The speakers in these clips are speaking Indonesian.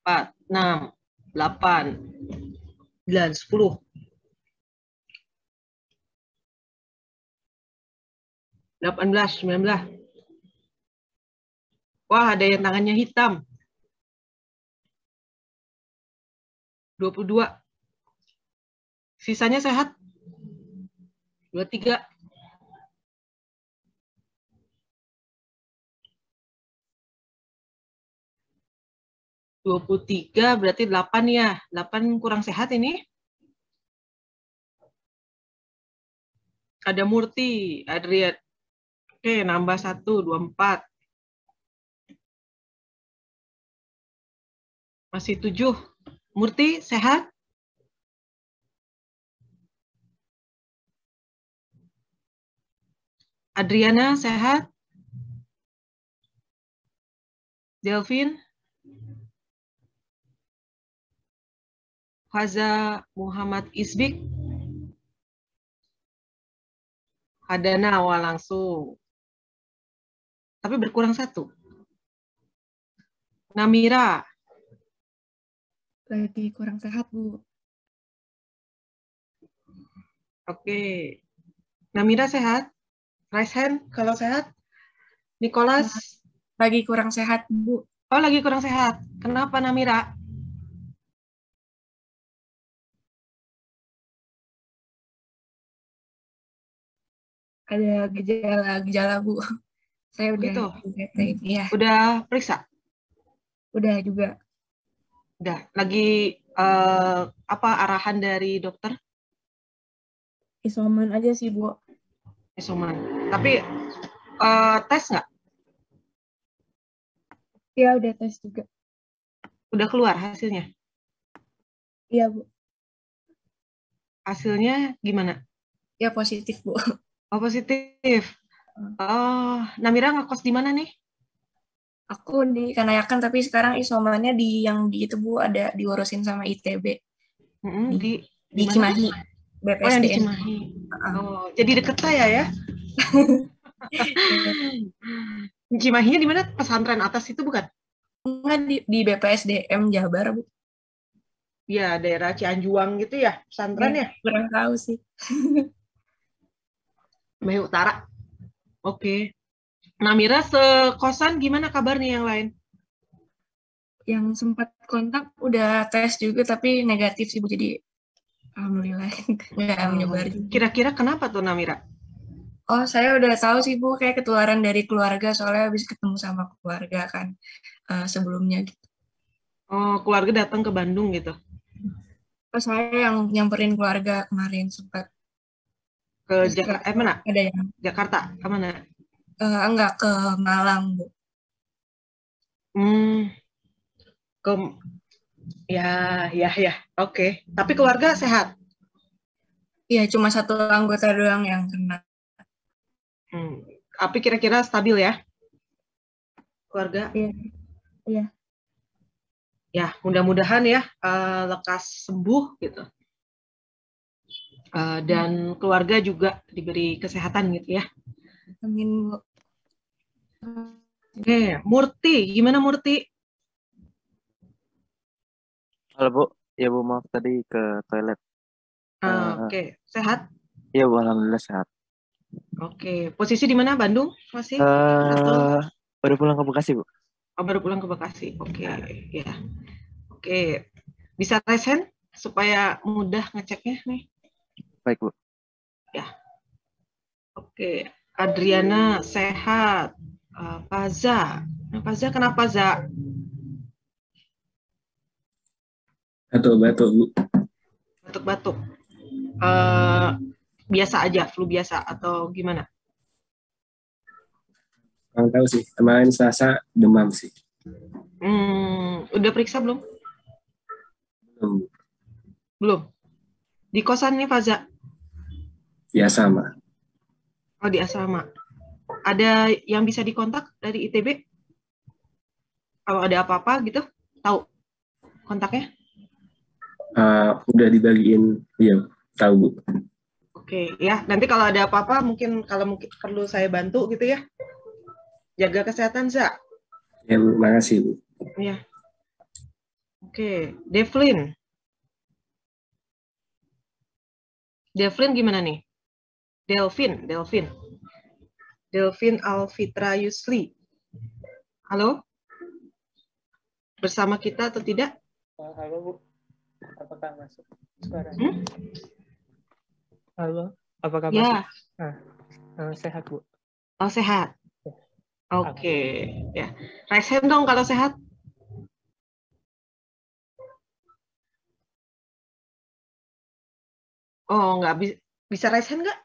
4, 6, 8, 9, 10. 18, 19. Wah, ada yang tangannya hitam. 22. Sisanya sehat. 23. 23 berarti 8 ya. 8 kurang sehat ini. Ada Murti, Adrian. Oke, nambah 1, 24. Masih 7. Murti, sehat? Adriana, sehat? Delvin? Faza Muhammad Isbik? Hadana awal langsung. Tapi berkurang 1. Namira? Lagi kurang sehat, Bu. Oke. Namira sehat? Raise hand kalau sehat. Nicholas? Lagi kurang sehat, Bu. Oh, lagi kurang sehat. Kenapa, Namira? Ada gejala-gejala, Bu. Saya udah Gitu. ya. Udah periksa? Udah juga. Udah. Lagi apa arahan dari dokter? Isoman aja sih, Bu. Isoman. Tapi tes nggak? Iya, udah tes juga. Udah keluar hasilnya? Iya, Bu. Hasilnya gimana? Ya, positif, Bu. Oh, positif. Oh, Namira ngekos di mana nih? Aku di Kanayakan, tapi sekarang isomannya di yang di itu, Bu, ada diurusin sama ITB. Di mana? Cimahi. BPSDM. Oh, yang di Cimahi. Oh, jadi deket saya ya? Cimahinya di mana? Pesantren atas itu bukan? Enggak, di BPSDM Jabar, Bu. Ya, daerah Cianjuang gitu ya, pesantren ya? Kurang tahu sih. Cimahi Utara. Oke. Namira sekosan gimana kabarnya yang lain? Yang sempat kontak udah tes juga tapi negatif sih, Bu. Jadi alhamdulillah nggak menyebar juga. Kira-kira kenapa tuh, Namira? Oh, saya udah tahu sih, Bu, kayak ketularan dari keluarga, soalnya habis ketemu sama keluarga kan sebelumnya gitu. Oh, keluarga datang ke Bandung gitu? Oh, saya yang nyamperin keluarga kemarin sempat. Ke Jakarta, mana? Ada yang Jakarta, ke mana? Enggak, ke Malang, Bu. Ke ya. Oke. Tapi keluarga sehat? Iya, cuma 1 anggota doang yang kena. Tapi kira-kira stabil ya? Keluarga? Iya. Ya, mudah-mudahan ya lekas sembuh gitu. Dan keluarga juga diberi kesehatan gitu ya. Amin, Bu. Oke, Murti, gimana Murti? Halo Bu, ya Bu, maaf tadi ke toilet. Oke, sehat? Iya Bu, alhamdulillah sehat. Oke, posisi di mana? Bandung masih? Baru pulang ke Bekasi Bu. Oh, baru pulang ke Bekasi. Oke, ya. Oke, bisa raise hand supaya mudah ngeceknya nih. Baik Bu. Ya. Oke, Adriana sehat. Faza. Faza kenapa Za? Batuk-batuk Bu. Batuk-batuk. Biasa aja, flu biasa atau gimana? Kurang tahu sih. Kemarin Selasa demam sih. Udah periksa belum? Belum. Belum. Di kosan nih Faza? Di asrama. Oh, di asrama. Ada yang bisa dikontak dari ITB? Kalau ada apa-apa gitu, tahu kontaknya? Udah dibagiin, iya tahu Bu. Oke, ya. Nanti kalau ada apa-apa, mungkin perlu saya bantu gitu ya. Jaga kesehatan, Za. Ya Bu, makasih Bu. Ya. Oke, Devlin. Devlin gimana nih? Delvin Alfitra Yusli. Halo? Bersama kita atau tidak? Halo Bu, apakah masuk suaranya? Hmm? Halo, apakah Ya. masuk? Sehat Bu. Oh, sehat. Ya. Oke, ya. Raise hand dong kalau sehat. Oh, nggak bisa raise hand nggak?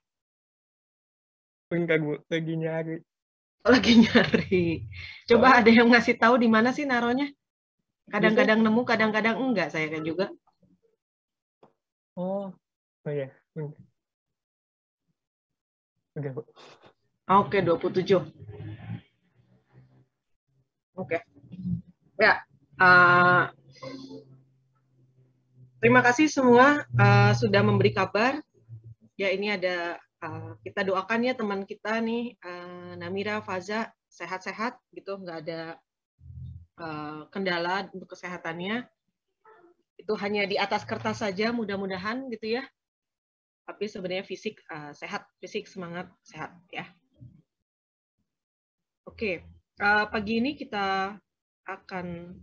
Enggak Bu, lagi nyari. Oh, lagi nyari. Coba ada yang ngasih tahu di mana sih naronya? Kadang-kadang nemu, kadang-kadang enggak. Saya kan juga. Oh ya. Udah Bu. Oke, 27. Oke. Ya. Terima kasih semua sudah memberi kabar. Ya, ini ada kita doakan ya teman kita nih, Namira, Faza, sehat-sehat gitu, nggak ada kendala untuk kesehatannya. Itu hanya di atas kertas saja, mudah-mudahan gitu ya. Tapi sebenarnya fisik sehat, fisik semangat sehat ya. Oke, pagi ini kita akan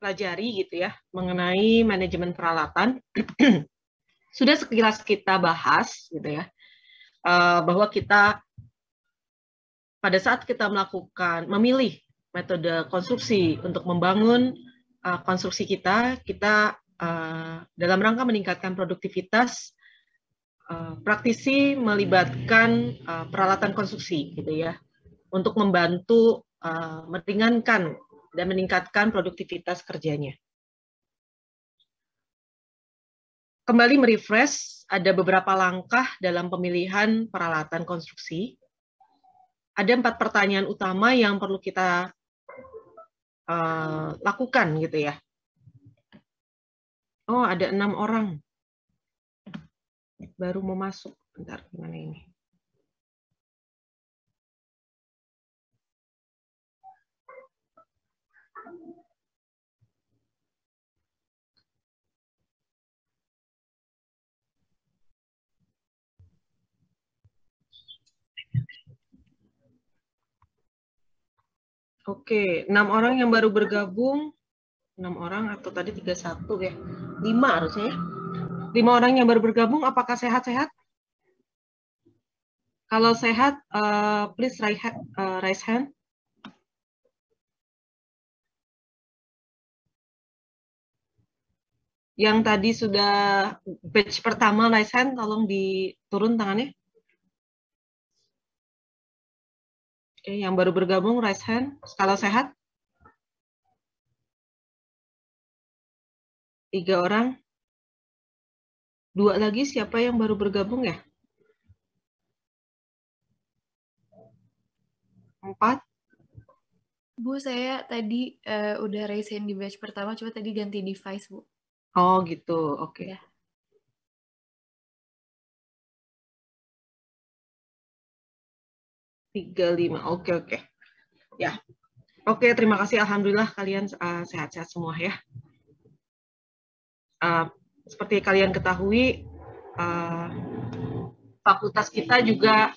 pelajari gitu ya mengenai manajemen peralatan. Sudah sekilas kita bahas gitu ya, bahwa kita pada saat kita memilih metode konstruksi untuk membangun konstruksi kita dalam rangka meningkatkan produktivitas, praktisi melibatkan peralatan konstruksi gitu ya, untuk membantu meringankan dan meningkatkan produktivitas kerjanya. Kembali merefresh, ada beberapa langkah dalam pemilihan peralatan konstruksi. Ada 4 pertanyaan utama yang perlu kita lakukan gitu ya. Oh, ada 6 orang. Baru mau masuk. Bentar, gimana ini? Oke, 6 orang yang baru bergabung, 6 orang atau tadi 31 ya, 5 harusnya ya. 5 orang yang baru bergabung, apakah sehat-sehat? Kalau sehat, please raise hand. Yang tadi sudah batch pertama raise hand, tolong diturun tangannya. Oke, yang baru bergabung raise hand. Kalau sehat? 3 orang. 2 lagi, siapa yang baru bergabung ya? 4. Bu, saya tadi udah raise hand di batch pertama, cuma tadi ganti device, Bu. Oh gitu, oke. Ya. Tiga, 5, oke. Ya, oke, terima kasih. Alhamdulillah kalian sehat-sehat semua ya. Seperti kalian ketahui, fakultas kita juga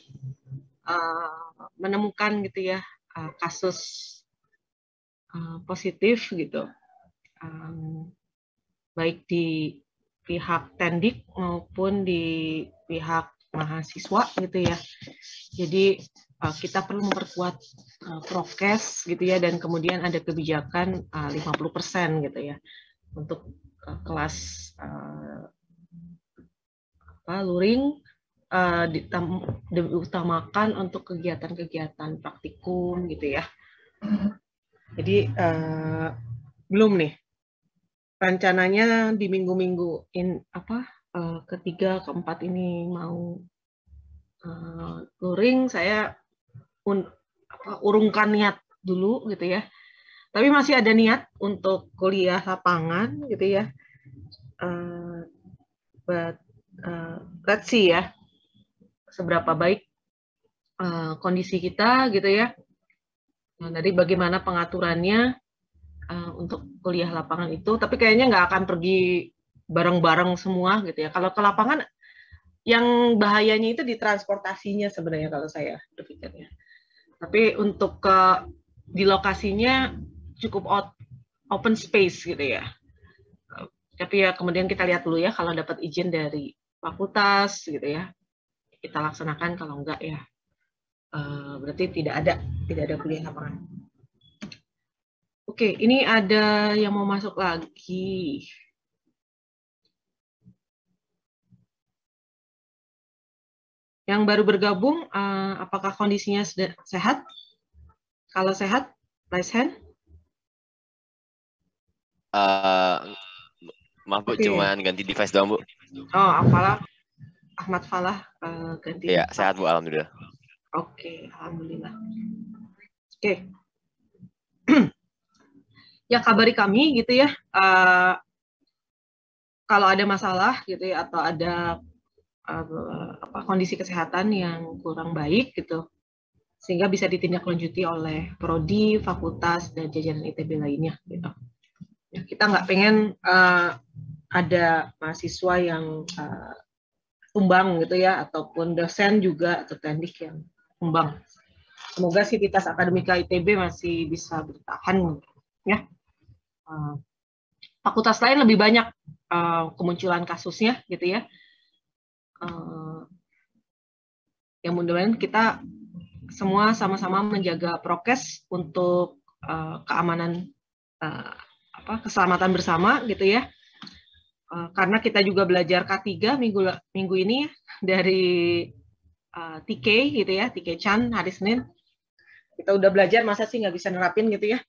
menemukan gitu ya kasus positif gitu, baik di pihak Tendik maupun di pihak mahasiswa gitu ya. Jadi kita perlu memperkuat prokes gitu ya, dan kemudian ada kebijakan 50% gitu ya untuk kelas luring, diutamakan untuk kegiatan-kegiatan praktikum gitu ya. Jadi belum nih rencananya di minggu-minggu ketiga, keempat ini mau luring, saya urungkan niat dulu gitu ya. Tapi masih ada niat untuk kuliah lapangan gitu ya. But let's see ya, seberapa baik kondisi kita gitu ya. Nah, dari bagaimana pengaturannya, untuk kuliah lapangan itu, tapi kayaknya nggak akan pergi bareng-bareng semua gitu ya. Kalau ke lapangan, yang bahayanya itu di transportasinya sebenarnya kalau saya berpikirnya. Tapi untuk di lokasinya cukup open space gitu ya. Tapi ya kemudian kita lihat dulu ya, kalau dapat izin dari fakultas gitu ya, kita laksanakan. Kalau enggak ya berarti tidak ada kuliah lapangan. Oke, ini ada yang mau masuk lagi. Yang baru bergabung, apakah kondisinya sehat? Kalau sehat, raise hand. Maaf Bu, Oke. cuman ganti device doang Bu. Oh, Ahmad Falah ganti. Iya, sehat Bu, alhamdulillah. Oke, alhamdulillah. Oke. Ya, kabari kami gitu ya. Kalau ada masalah gitu ya, atau ada kondisi kesehatan yang kurang baik gitu, sehingga bisa ditindaklanjuti oleh prodi, fakultas, dan jajaran ITB lainnya gitu. Ya, kita nggak pengen ada mahasiswa yang tumbang gitu ya, ataupun dosen juga atau teknik yang tumbang. Semoga sivitas akademika ITB masih bisa bertahan ya. Fakultas lain lebih banyak kemunculan kasusnya gitu ya. Yang mudah-mudahan kita semua sama-sama menjaga prokes untuk keamanan keselamatan bersama gitu ya. Karena kita juga belajar K3 minggu ini dari TK gitu ya, TK Chan hari Senin. Kita udah belajar, masa sih nggak bisa nerapin gitu ya.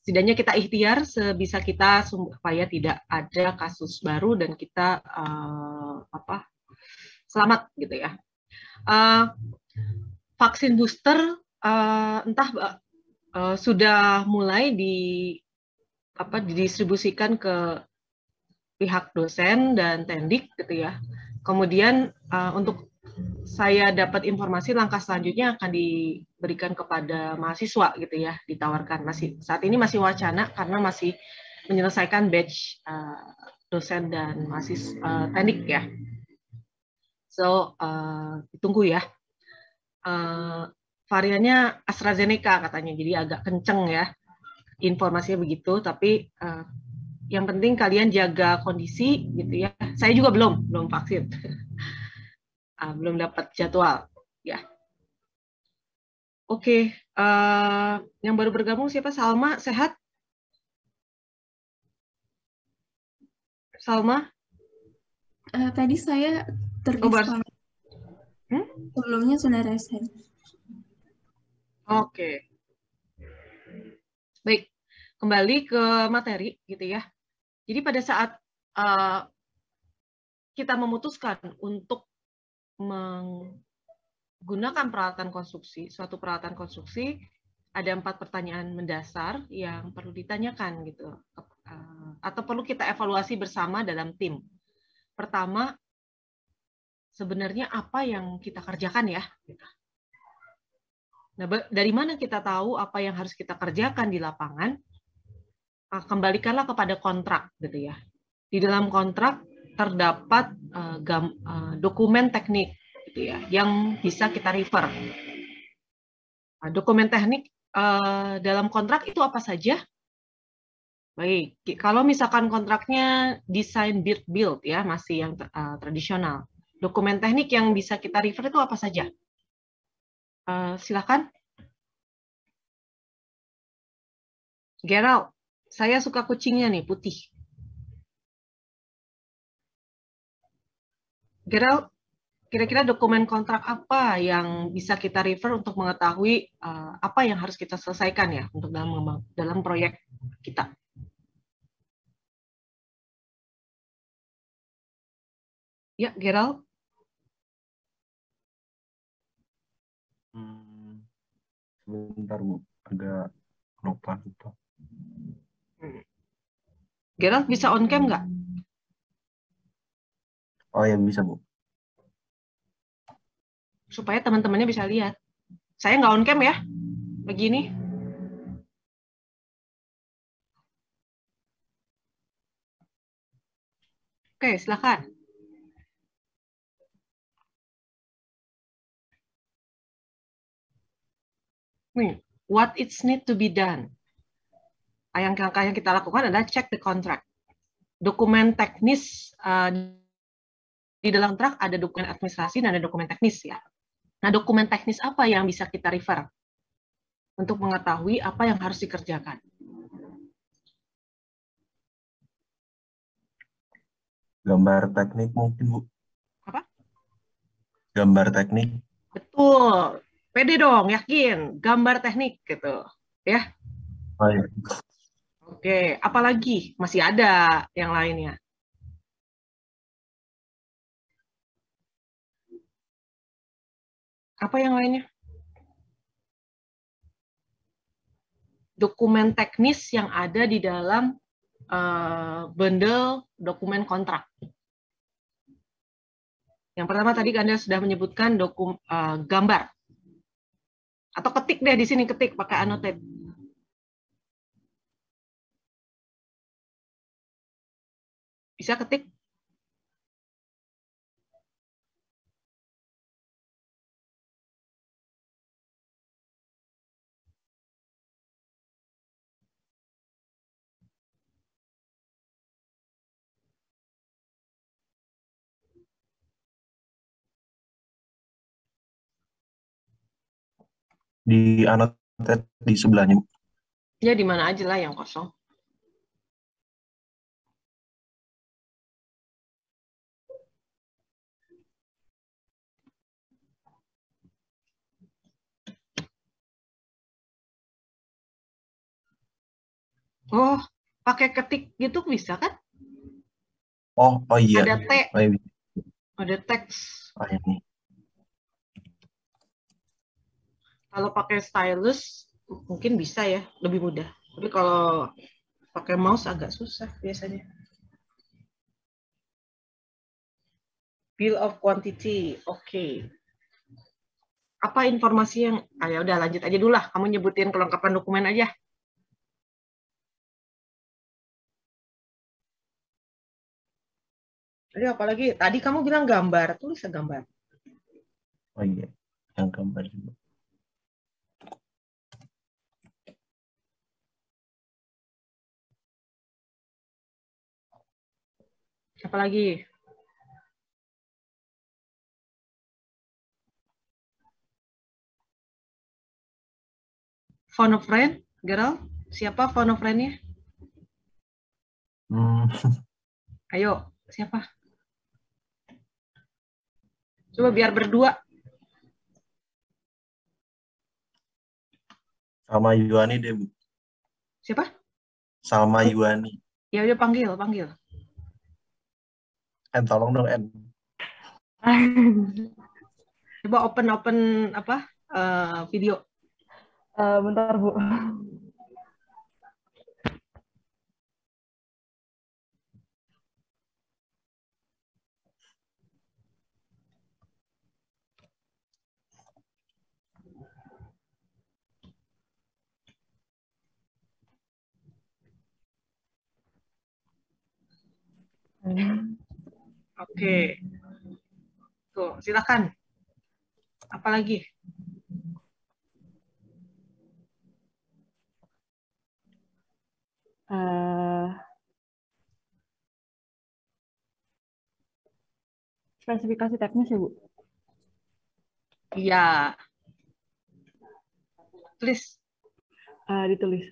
Setidaknya kita ikhtiar sebisa kita supaya tidak ada kasus baru dan kita selamat gitu ya. Vaksin booster sudah mulai didistribusikan ke pihak dosen dan tendik gitu ya. Kemudian untuk saya dapat informasi langkah selanjutnya akan diberikan kepada mahasiswa gitu ya, ditawarkan. Saat ini masih wacana karena masih menyelesaikan batch dosen dan mahasiswa teknik ya. So ditunggu ya. Variannya AstraZeneca katanya, jadi agak kenceng ya informasinya begitu. Tapi yang penting kalian jaga kondisi gitu ya. Saya juga belum vaksin. Belum dapat jadwal ya. Oke, yang baru bergabung siapa? Salma, sehat? Salma? Tadi saya terdisconnect. Sebelumnya sudah resen. Oke. Baik, kembali ke materi gitu ya. Jadi pada saat kita memutuskan untuk menggunakan peralatan konstruksi, suatu peralatan konstruksi, ada 4 pertanyaan mendasar yang perlu ditanyakan gitu, atau perlu kita evaluasi bersama dalam tim. Pertama, sebenarnya apa yang kita kerjakan ya? Nah, dari mana kita tahu apa yang harus kita kerjakan di lapangan? Kembalikanlah kepada kontrak gitu ya. Di dalam kontrak terdapat dokumen teknik gitu ya, yang bisa kita refer. Dokumen teknik dalam kontrak itu apa saja? Baik, kalau misalkan kontraknya desain build ya, masih yang tradisional. Dokumen teknik yang bisa kita refer itu apa saja? Silakan. Gerald, saya suka kucingnya nih, putih. Gerald, kira-kira dokumen kontrak apa yang bisa kita refer untuk mengetahui apa yang harus kita selesaikan ya untuk dalam proyek kita? Ya, Gerald. Sebentar Bu, agak lupa. Gerald bisa on cam nggak? Oh ya bisa Bu. Supaya teman-temannya bisa lihat. Saya nggak on cam ya, begini. Oke, silakan. Nih, what is need to be done. Yang kita lakukan adalah check the contract. Dokumen teknis di dalam kontrak ada dokumen administrasi dan ada dokumen teknis ya. Nah, dokumen teknis apa yang bisa kita refer untuk mengetahui apa yang harus dikerjakan? Gambar teknik mungkin, Bu. Apa? Gambar teknik. Betul. Pede dong, yakin. Gambar teknik gitu. Ya. Oh, iya. Oke, apalagi? Masih ada yang lainnya. Apa yang lainnya? Dokumen teknis yang ada di dalam bundle dokumen kontrak. Yang pertama tadi Anda sudah menyebutkan gambar. Atau ketik deh di sini, ketik pakai annotate. Bisa ketik? Di annotate di sebelahnya, Bu. Ya, di mana aja lah yang kosong. Oh, pakai ketik gitu bisa kan? Oh iya. Ada T, Oh, iya. ada teks. Oh, ini. Kalau pakai stylus mungkin bisa ya, lebih mudah. Tapi kalau pakai mouse agak susah biasanya. Bill of quantity, oke. Apa informasi yang, ya udah lanjut aja dulu lah. Kamu nyebutin kelengkapan dokumen aja. Jadi apalagi tadi kamu bilang gambar, tulis gambar. Oh iya, yang gambar juga. Apalagi? Phone a friend, girl? Siapa phone a friend-nya? Ayo, siapa? Coba biar berdua. Sama Yuani deh, Bu. Siapa? Salma Yuani. Ya udah panggil. Tolong dong, En. Coba open apa? Video. Bentar, Bu. Oke. Tuh, silakan. Apalagi? Spesifikasi teknis ya, Bu? Iya. Tulis. Ditulis.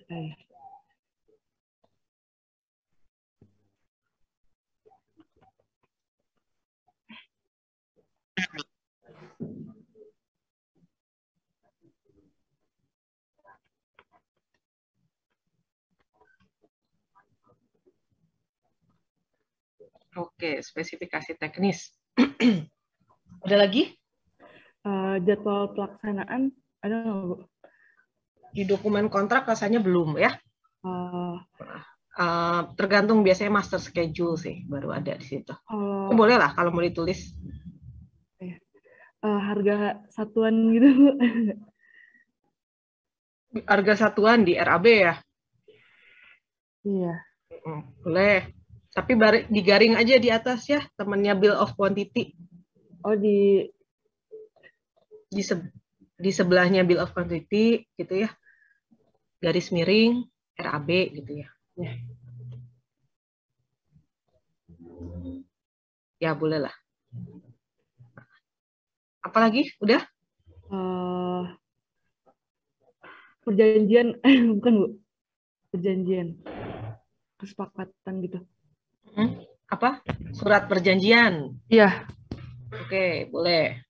Oke, spesifikasi teknis. Ada lagi? Jadwal pelaksanaan ada nggak, Bu? Di dokumen kontrak rasanya belum ya. Tergantung biasanya master schedule sih baru ada di situ. Boleh lah kalau mau ditulis. Harga satuan gitu, Bu. Harga satuan di RAB ya? Iya. Boleh. Tapi digaring aja di atas ya, temannya bill of quantity. Oh, Di sebelahnya bill of quantity gitu ya. Garis miring RAB gitu ya. Ya, boleh lah. Apalagi? Udah? Perjanjian, bukan Bu. Perjanjian. Kesepakatan gitu. Apa? Surat perjanjian. Iya. Oke, boleh.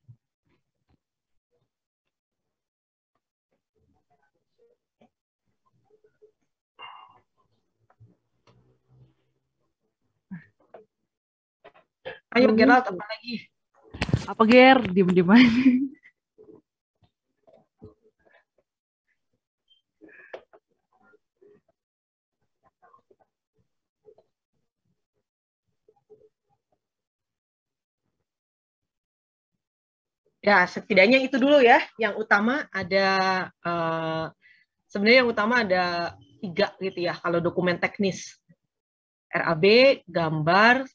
Ayo, Gerald, apa lagi? Apa, Ger? Diem-diem aja. Ya, setidaknya itu dulu ya. Yang utama ada, sebenarnya yang utama ada 3 gitu ya, kalau dokumen teknis. RAB, gambar,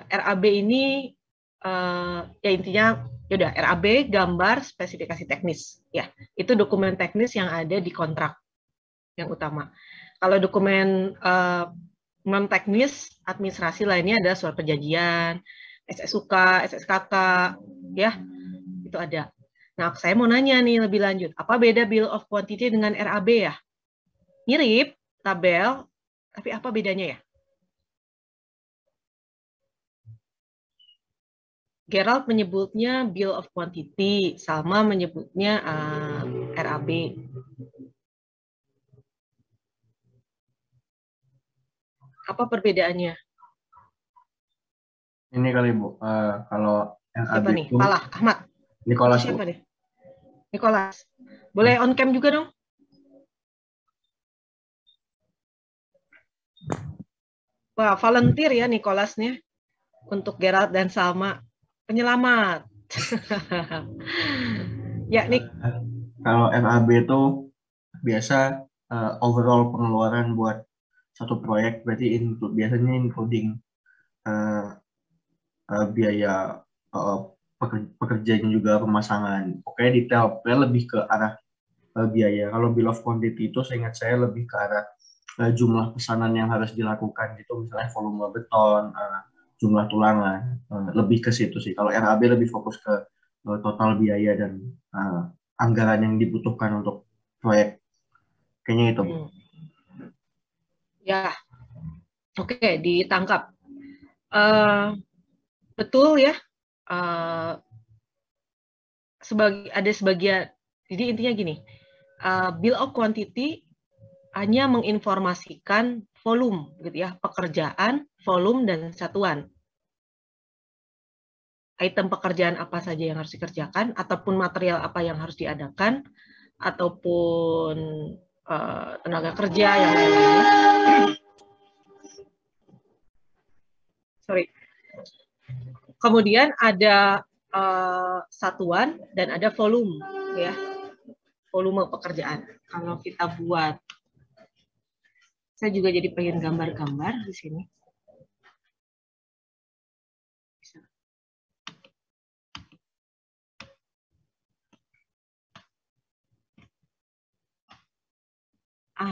RAB ini, ya intinya, yaudah, RAB, gambar, spesifikasi teknis. Ya, itu dokumen teknis yang ada di kontrak yang utama. Kalau dokumen non teknis, administrasi lainnya ada surat perjanjian, SSUK, SSKK, ya, itu ada. Nah, saya mau nanya nih lebih lanjut, apa beda bill of quantity dengan RAB ya? Mirip, tabel, tapi apa bedanya ya? Gerald menyebutnya bill of quantity, Salma menyebutnya RAB. Apa perbedaannya? Ini kali Bu, kalau RAB Siapa nih? itu Palah, Ahmad. Nicholas Siapa Bu. deh? Nicholas. Boleh on cam juga dong? Wah, volunteer ya Nicholasnya untuk Gerald dan Salma. Penyelamat. Ya, Nik. Kalau RAB itu biasa overall pengeluaran buat satu proyek, berarti biasanya including biaya pekerjaan juga pemasangan. Oke, detail lebih ke arah biaya. Kalau bill of quantity itu seingat saya lebih ke arah jumlah pesanan yang harus dilakukan gitu, misalnya volume beton, jumlah tulangan, lebih ke situ sih. Kalau RAB lebih fokus ke total biaya dan anggaran yang dibutuhkan untuk proyek. Kayaknya itu. Ya, oke, ditangkap. Betul ya. Ada sebagian. Jadi intinya gini, bill of quantity hanya menginformasikan volume, gitu ya, pekerjaan, volume dan satuan. Item pekerjaan apa saja yang harus dikerjakan, ataupun material apa yang harus diadakan, ataupun tenaga kerja yang lain-lainnya. Sorry. Kemudian ada satuan dan ada volume, ya, volume pekerjaan. Kalau kita buat, saya juga jadi pengen gambar-gambar di sini.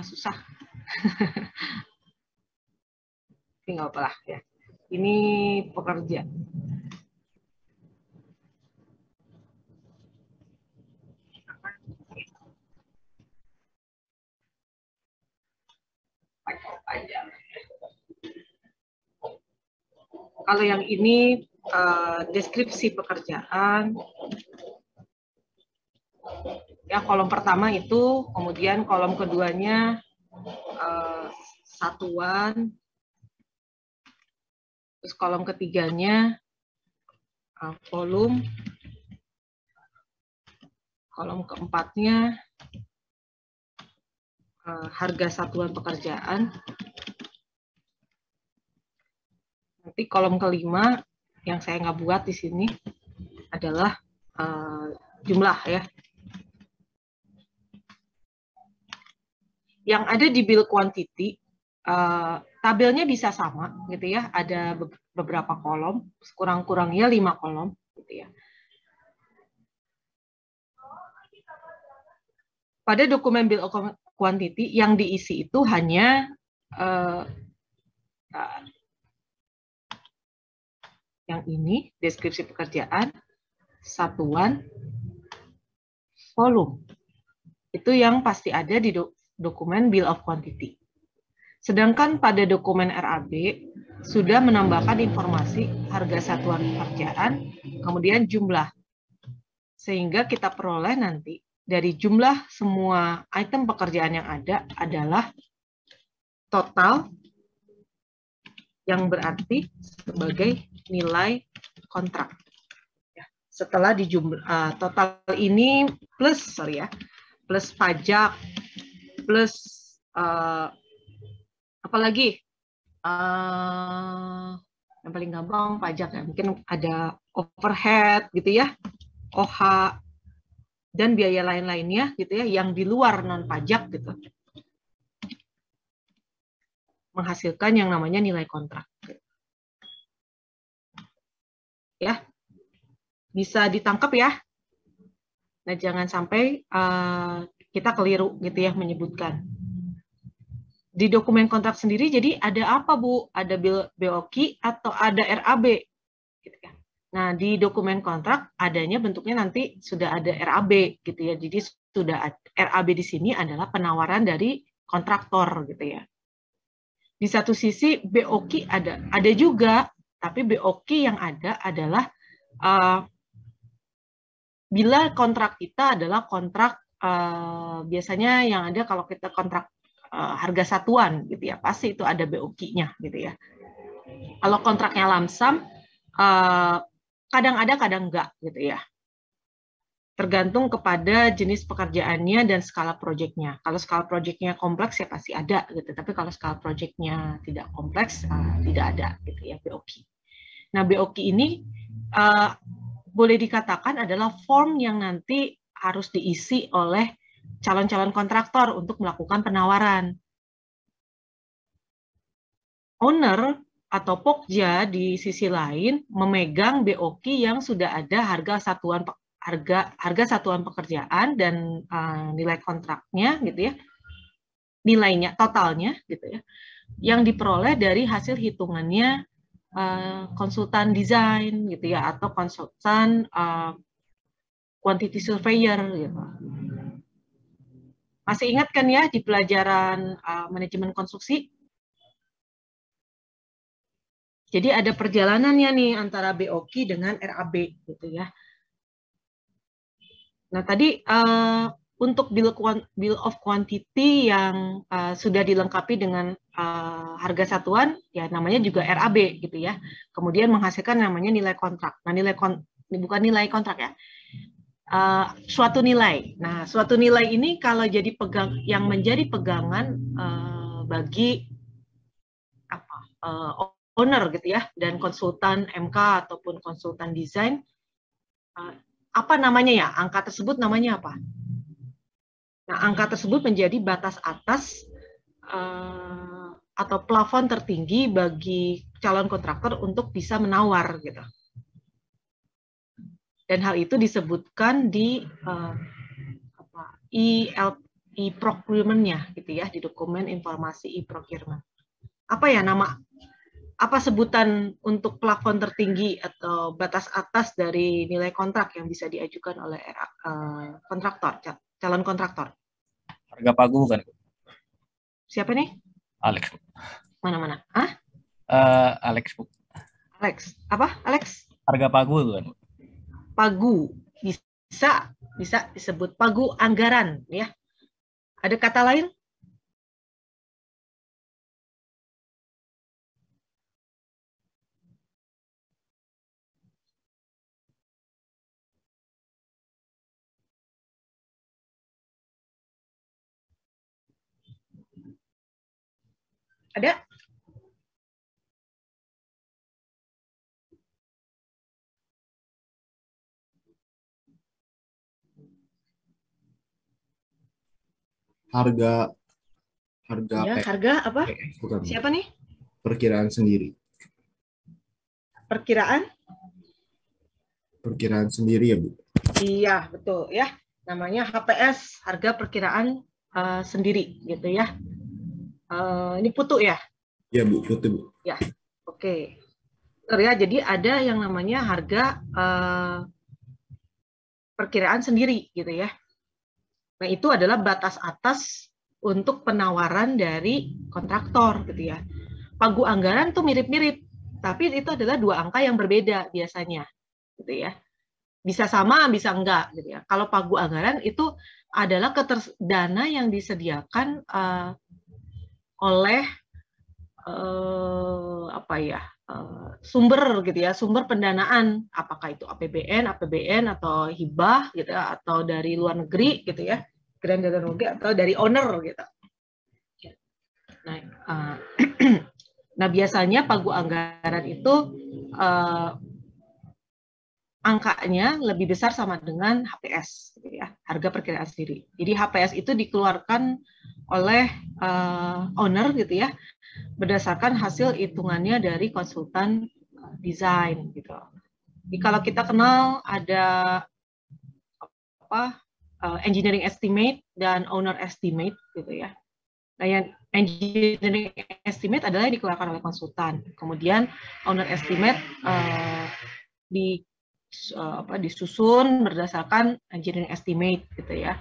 Susah. Tinggal apa lah ya. Ini pekerja. Kalau yang ini deskripsi pekerjaan. Ya, kolom pertama itu, kemudian kolom keduanya satuan, terus kolom ketiganya volume, kolom keempatnya harga satuan pekerjaan. Nanti kolom kelima yang saya nggak buat di sini adalah jumlah ya. Yang ada di bill quantity tabelnya bisa sama gitu ya, ada beberapa kolom, kurang-kurangnya 5 kolom gitu ya. Pada dokumen bill of quantity yang diisi itu hanya yang ini, deskripsi pekerjaan, satuan, volume. Itu yang pasti ada di dokumen bill of quantity. Sedangkan pada dokumen RAB sudah menambahkan informasi harga satuan pekerjaan, kemudian jumlah. Sehingga kita peroleh nanti dari jumlah semua item pekerjaan yang ada adalah total yang berarti sebagai nilai kontrak. Setelah dijumlah total ini plus plus pajak, plus apalagi yang paling gampang pajak ya, mungkin ada overhead gitu ya, OH dan biaya lain-lainnya gitu ya, yang di luar non pajak gitu, menghasilkan yang namanya nilai kontrak. Ya, bisa ditangkap ya. Nah, jangan sampai kita keliru gitu ya menyebutkan. Di dokumen kontrak sendiri, jadi ada apa Bu? Ada BOQ atau ada RAB? Gitu ya. Nah, di dokumen kontrak adanya bentuknya nanti sudah ada RAB gitu ya. Jadi sudah RAB di sini adalah penawaran dari kontraktor gitu ya. Di satu sisi BOQ ada juga, tapi BOQ yang ada adalah bila kontrak kita adalah kontrak biasanya yang ada kalau kita kontrak harga satuan gitu ya, pasti itu ada BOQ-nya gitu ya. Kalau kontraknya lamsam kadang ada kadang enggak gitu ya. Tergantung kepada jenis pekerjaannya dan skala proyeknya. Kalau skala proyeknya kompleks ya pasti ada gitu, tapi kalau skala proyeknya tidak kompleks tidak ada gitu ya BOQ. Nah, BOQ ini boleh dikatakan adalah form yang nanti harus diisi oleh calon-calon kontraktor untuk melakukan penawaran. Owner atau Pokja di sisi lain memegang BOQ yang sudah ada harga satuan pekerjaan dan nilai kontraknya gitu ya. Nilainya totalnya gitu ya. Yang diperoleh dari hasil hitungannya konsultan desain gitu ya, atau konsultan quantity surveyor gitu. Masih ingat kan ya di pelajaran manajemen konstruksi? Jadi ada perjalanannya nih antara BOQ dengan RAB gitu ya. Nah, tadi untuk bill of quantity yang sudah dilengkapi dengan harga satuan, ya namanya juga RAB gitu ya. Kemudian menghasilkan namanya nilai kontrak. Nah, bukan nilai kontrak ya. Suatu nilai. Nah, suatu nilai ini kalau jadi yang menjadi pegangan bagi owner gitu ya, dan konsultan MK ataupun konsultan desain, apa namanya ya? Angka tersebut namanya apa? Nah, angka tersebut menjadi batas atas atau plafon tertinggi bagi calon kontraktor untuk bisa menawar gitu. Dan hal itu disebutkan di e-procurement-nya gitu ya, di dokumen informasi e-procurement. Apa ya apa sebutan untuk plafon tertinggi atau batas atas dari nilai kontrak yang bisa diajukan oleh kontraktor, calon kontraktor? Harga pagu kan? Siapa nih? Alex. Mana? Hah? Alex, Bu. Alex. Apa? Alex? Harga pagu kan? Pagu. Bisa disebut pagu anggaran ya. Ada kata lain? Ada? Harga ya, harga apa? bukan. Siapa nih? perkiraan sendiri. Perkiraan? Perkiraan sendiri ya, Bu? Iya, betul ya. Namanya HPS, harga perkiraan sendiri gitu ya. Ini Putu ya? Ya, Bu, Putu, Bu. Ya, oke. Ya, jadi ada yang namanya harga perkiraan sendiri gitu ya. Nah, itu adalah batas atas untuk penawaran dari kontraktor gitu ya. Pagu anggaran tuh mirip-mirip, tapi itu adalah dua angka yang berbeda biasanya gitu ya. Bisa sama, bisa enggak gitu ya. Kalau pagu anggaran itu adalah dana yang disediakan oleh sumber gitu ya, sumber pendanaan, apakah itu APBN atau hibah gitu ya, atau dari luar negeri gitu ya, grant dari luar negeri atau dari owner gitu. Nah, biasanya pagu anggaran itu angkanya lebih besar sama dengan HPS gitu ya, harga perkiraan sendiri. Jadi HPS itu dikeluarkan oleh owner gitu ya, berdasarkan hasil hitungannya dari konsultan desain gitu. Jadi kalau kita kenal ada engineering estimate dan owner estimate gitu ya. Nah, yang engineering estimate adalah yang dikeluarkan oleh konsultan. Kemudian owner estimate disusun berdasarkan engineering estimate gitu ya.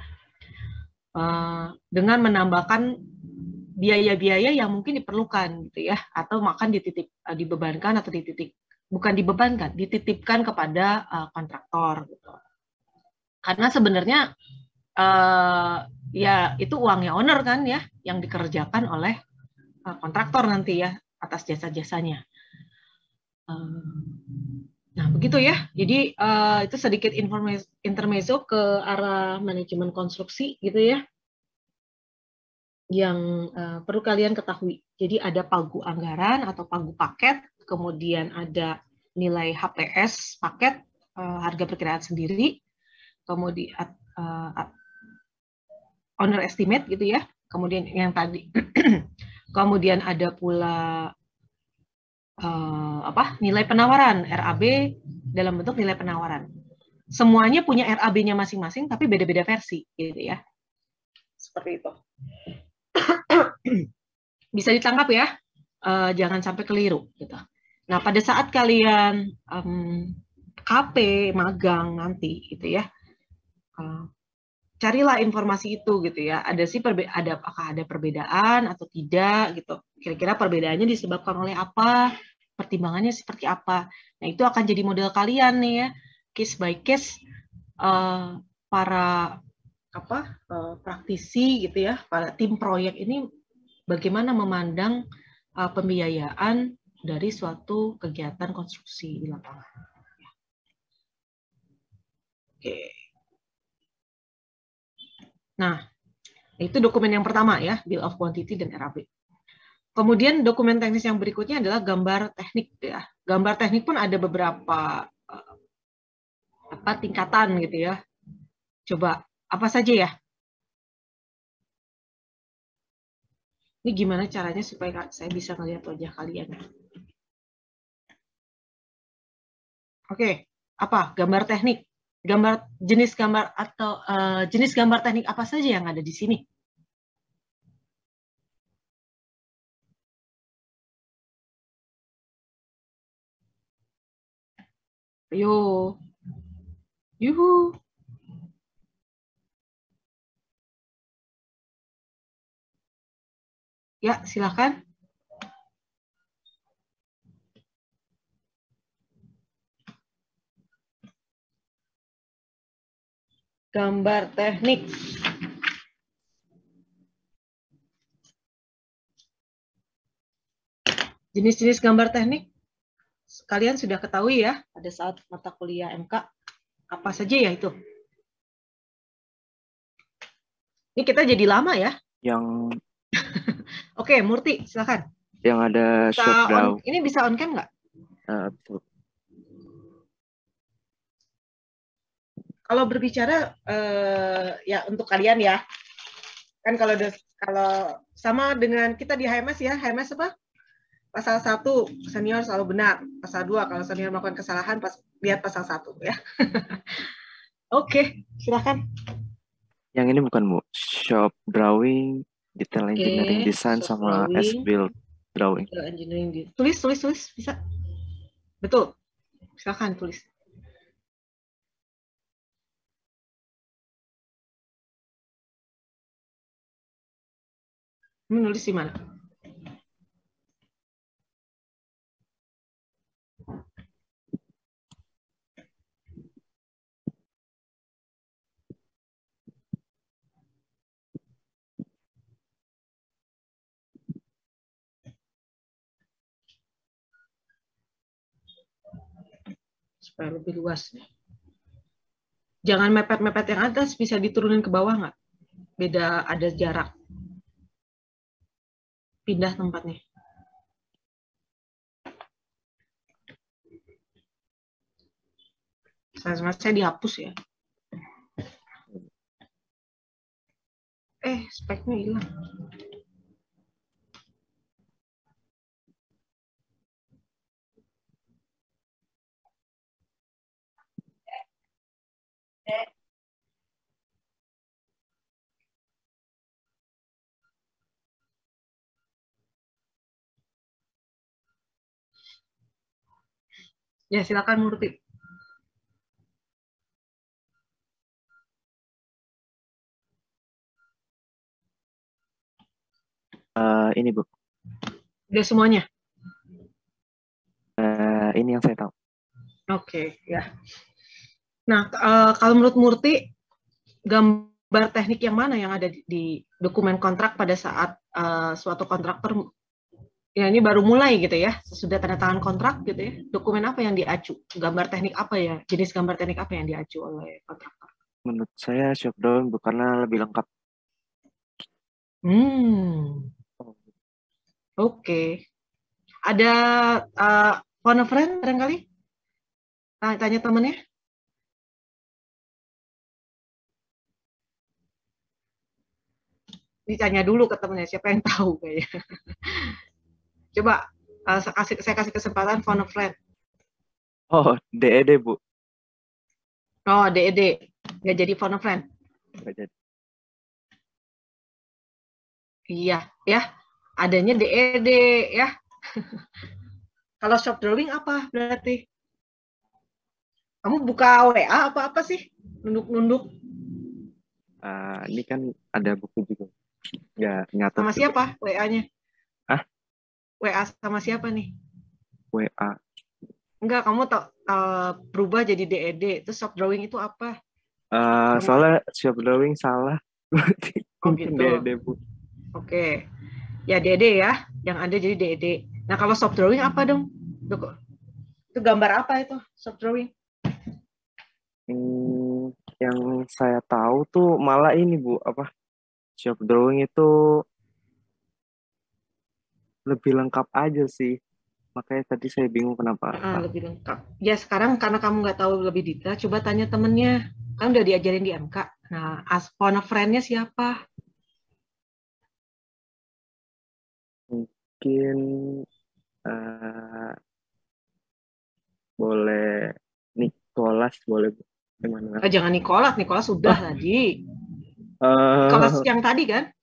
Dengan menambahkan biaya-biaya yang mungkin diperlukan gitu ya, atau dibebankan atau dititipkan kepada kontraktor gitu. Karena sebenarnya ya itu uangnya owner kan ya, yang dikerjakan oleh kontraktor nanti ya atas jasa-jasanya. Nah, begitu ya. Jadi itu sedikit intermezzo ke arah manajemen konstruksi gitu ya, yang perlu kalian ketahui. Jadi ada pagu anggaran atau pagu paket, kemudian ada nilai HPS paket, harga perkiraan sendiri, kemudian owner estimate gitu ya, kemudian yang tadi, kemudian ada pula nilai penawaran, RAB dalam bentuk nilai penawaran. Semuanya punya RAB-nya masing-masing, tapi beda-beda versi gitu ya. Seperti itu. Bisa ditangkap ya, jangan sampai keliru gitu. Nah, pada saat kalian KP magang nanti gitu ya, carilah informasi itu gitu ya. Apakah ada perbedaan atau tidak gitu. Kira-kira perbedaannya disebabkan oleh apa? Pertimbangannya seperti apa? Nah, itu akan jadi model kalian nih ya, case by case para praktisi gitu ya, para tim proyek ini bagaimana memandang pembiayaan dari suatu kegiatan konstruksi di lapangan. Oke. Nah, itu dokumen yang pertama ya, Bill of Quantity dan RAB. Kemudian dokumen teknis yang berikutnya adalah gambar teknik ya. Gambar teknik pun ada beberapa tingkatan gitu ya. Coba apa saja ya? Ini gimana caranya supaya saya bisa melihat wajah kalian? Oke, apa? Gambar teknik. Jenis gambar atau jenis gambar teknik apa saja yang ada di sini? Ayo. Yuhu. Ya, silakan. Gambar teknik. Jenis-jenis gambar teknik kalian sudah ketahui ya pada saat mata kuliah MK. Apa saja ya itu? Ini kita jadi lama ya. Yang Oke, Murti, silakan. Yang ada shutdown. Ini bisa on cam nggak? Kalau berbicara ya untuk kalian ya, kan kalau sama dengan kita di HMS ya, HMS apa? Pasal 1, senior selalu benar. Pasal 2, kalau senior melakukan kesalahan, lihat pasal 1 ya. Oke, silakan. Yang ini bukan Bu, shop drawing, detail engineering design shop sama drawing, S-build drawing. detail engineering. Tulis, bisa. Betul. Silakan tulis. Menulis di mana? Supaya lebih luas. Jangan mepet-mepet yang atas, bisa diturunin ke bawah nggak? Beda, ada jarak. Pindah tempatnya. Saya dihapus ya. Speknya hilang. Ya, silakan Murti. Ini Bu. Udah semuanya? Ini yang saya tahu. Oke, ya. Nah, kalau menurut Murti, gambar teknik yang mana yang ada di dokumen kontrak pada saat suatu kontraktor, ya ini baru mulai gitu ya, sesudah tanda tangan kontrak gitu ya, dokumen apa yang diacu? Gambar teknik apa ya? Jenis gambar teknik apa yang diacu oleh kontraktor? Menurut saya shop drawing karena lebih lengkap. Oke. Ada phone a friend barangkali? Tanya temennya. Ditanya dulu ke temennya, siapa yang tahu kayaknya. Coba saya kasih kesempatan phone a friend. Oh, DED Bu. Oh, DED. Nggak jadi phone a friend? Nggak jadi. Iya, ya. Adanya DED ya. Kalau shop drawing apa berarti? Kamu buka WA apa sih? Nunduk-nunduk. Ini kan ada buku juga. Ya, nyatet. Sama siapa WA-nya? WA sama siapa nih? WA. Enggak, kamu berubah jadi DED. Terus shop drawing itu apa? Soalnya shop drawing salah. Mungkin gitu. DED Bu. Oke. Ya DED ya. Yang ada jadi DED. Nah kalau shop drawing apa dong? Itu gambar apa itu shop drawing? Yang saya tahu tuh malah ini Bu, shop drawing itu lebih lengkap aja sih. Makanya tadi saya bingung kenapa. Lebih lengkap. Ya sekarang karena kamu nggak tahu lebih detail, coba tanya temennya. Kan udah diajarin di MK. Nah, phone a friend-nya siapa? Mungkin boleh Nicholas, boleh gimana? Jangan Nicholas sudah tadi. Nicholas yang tadi kan?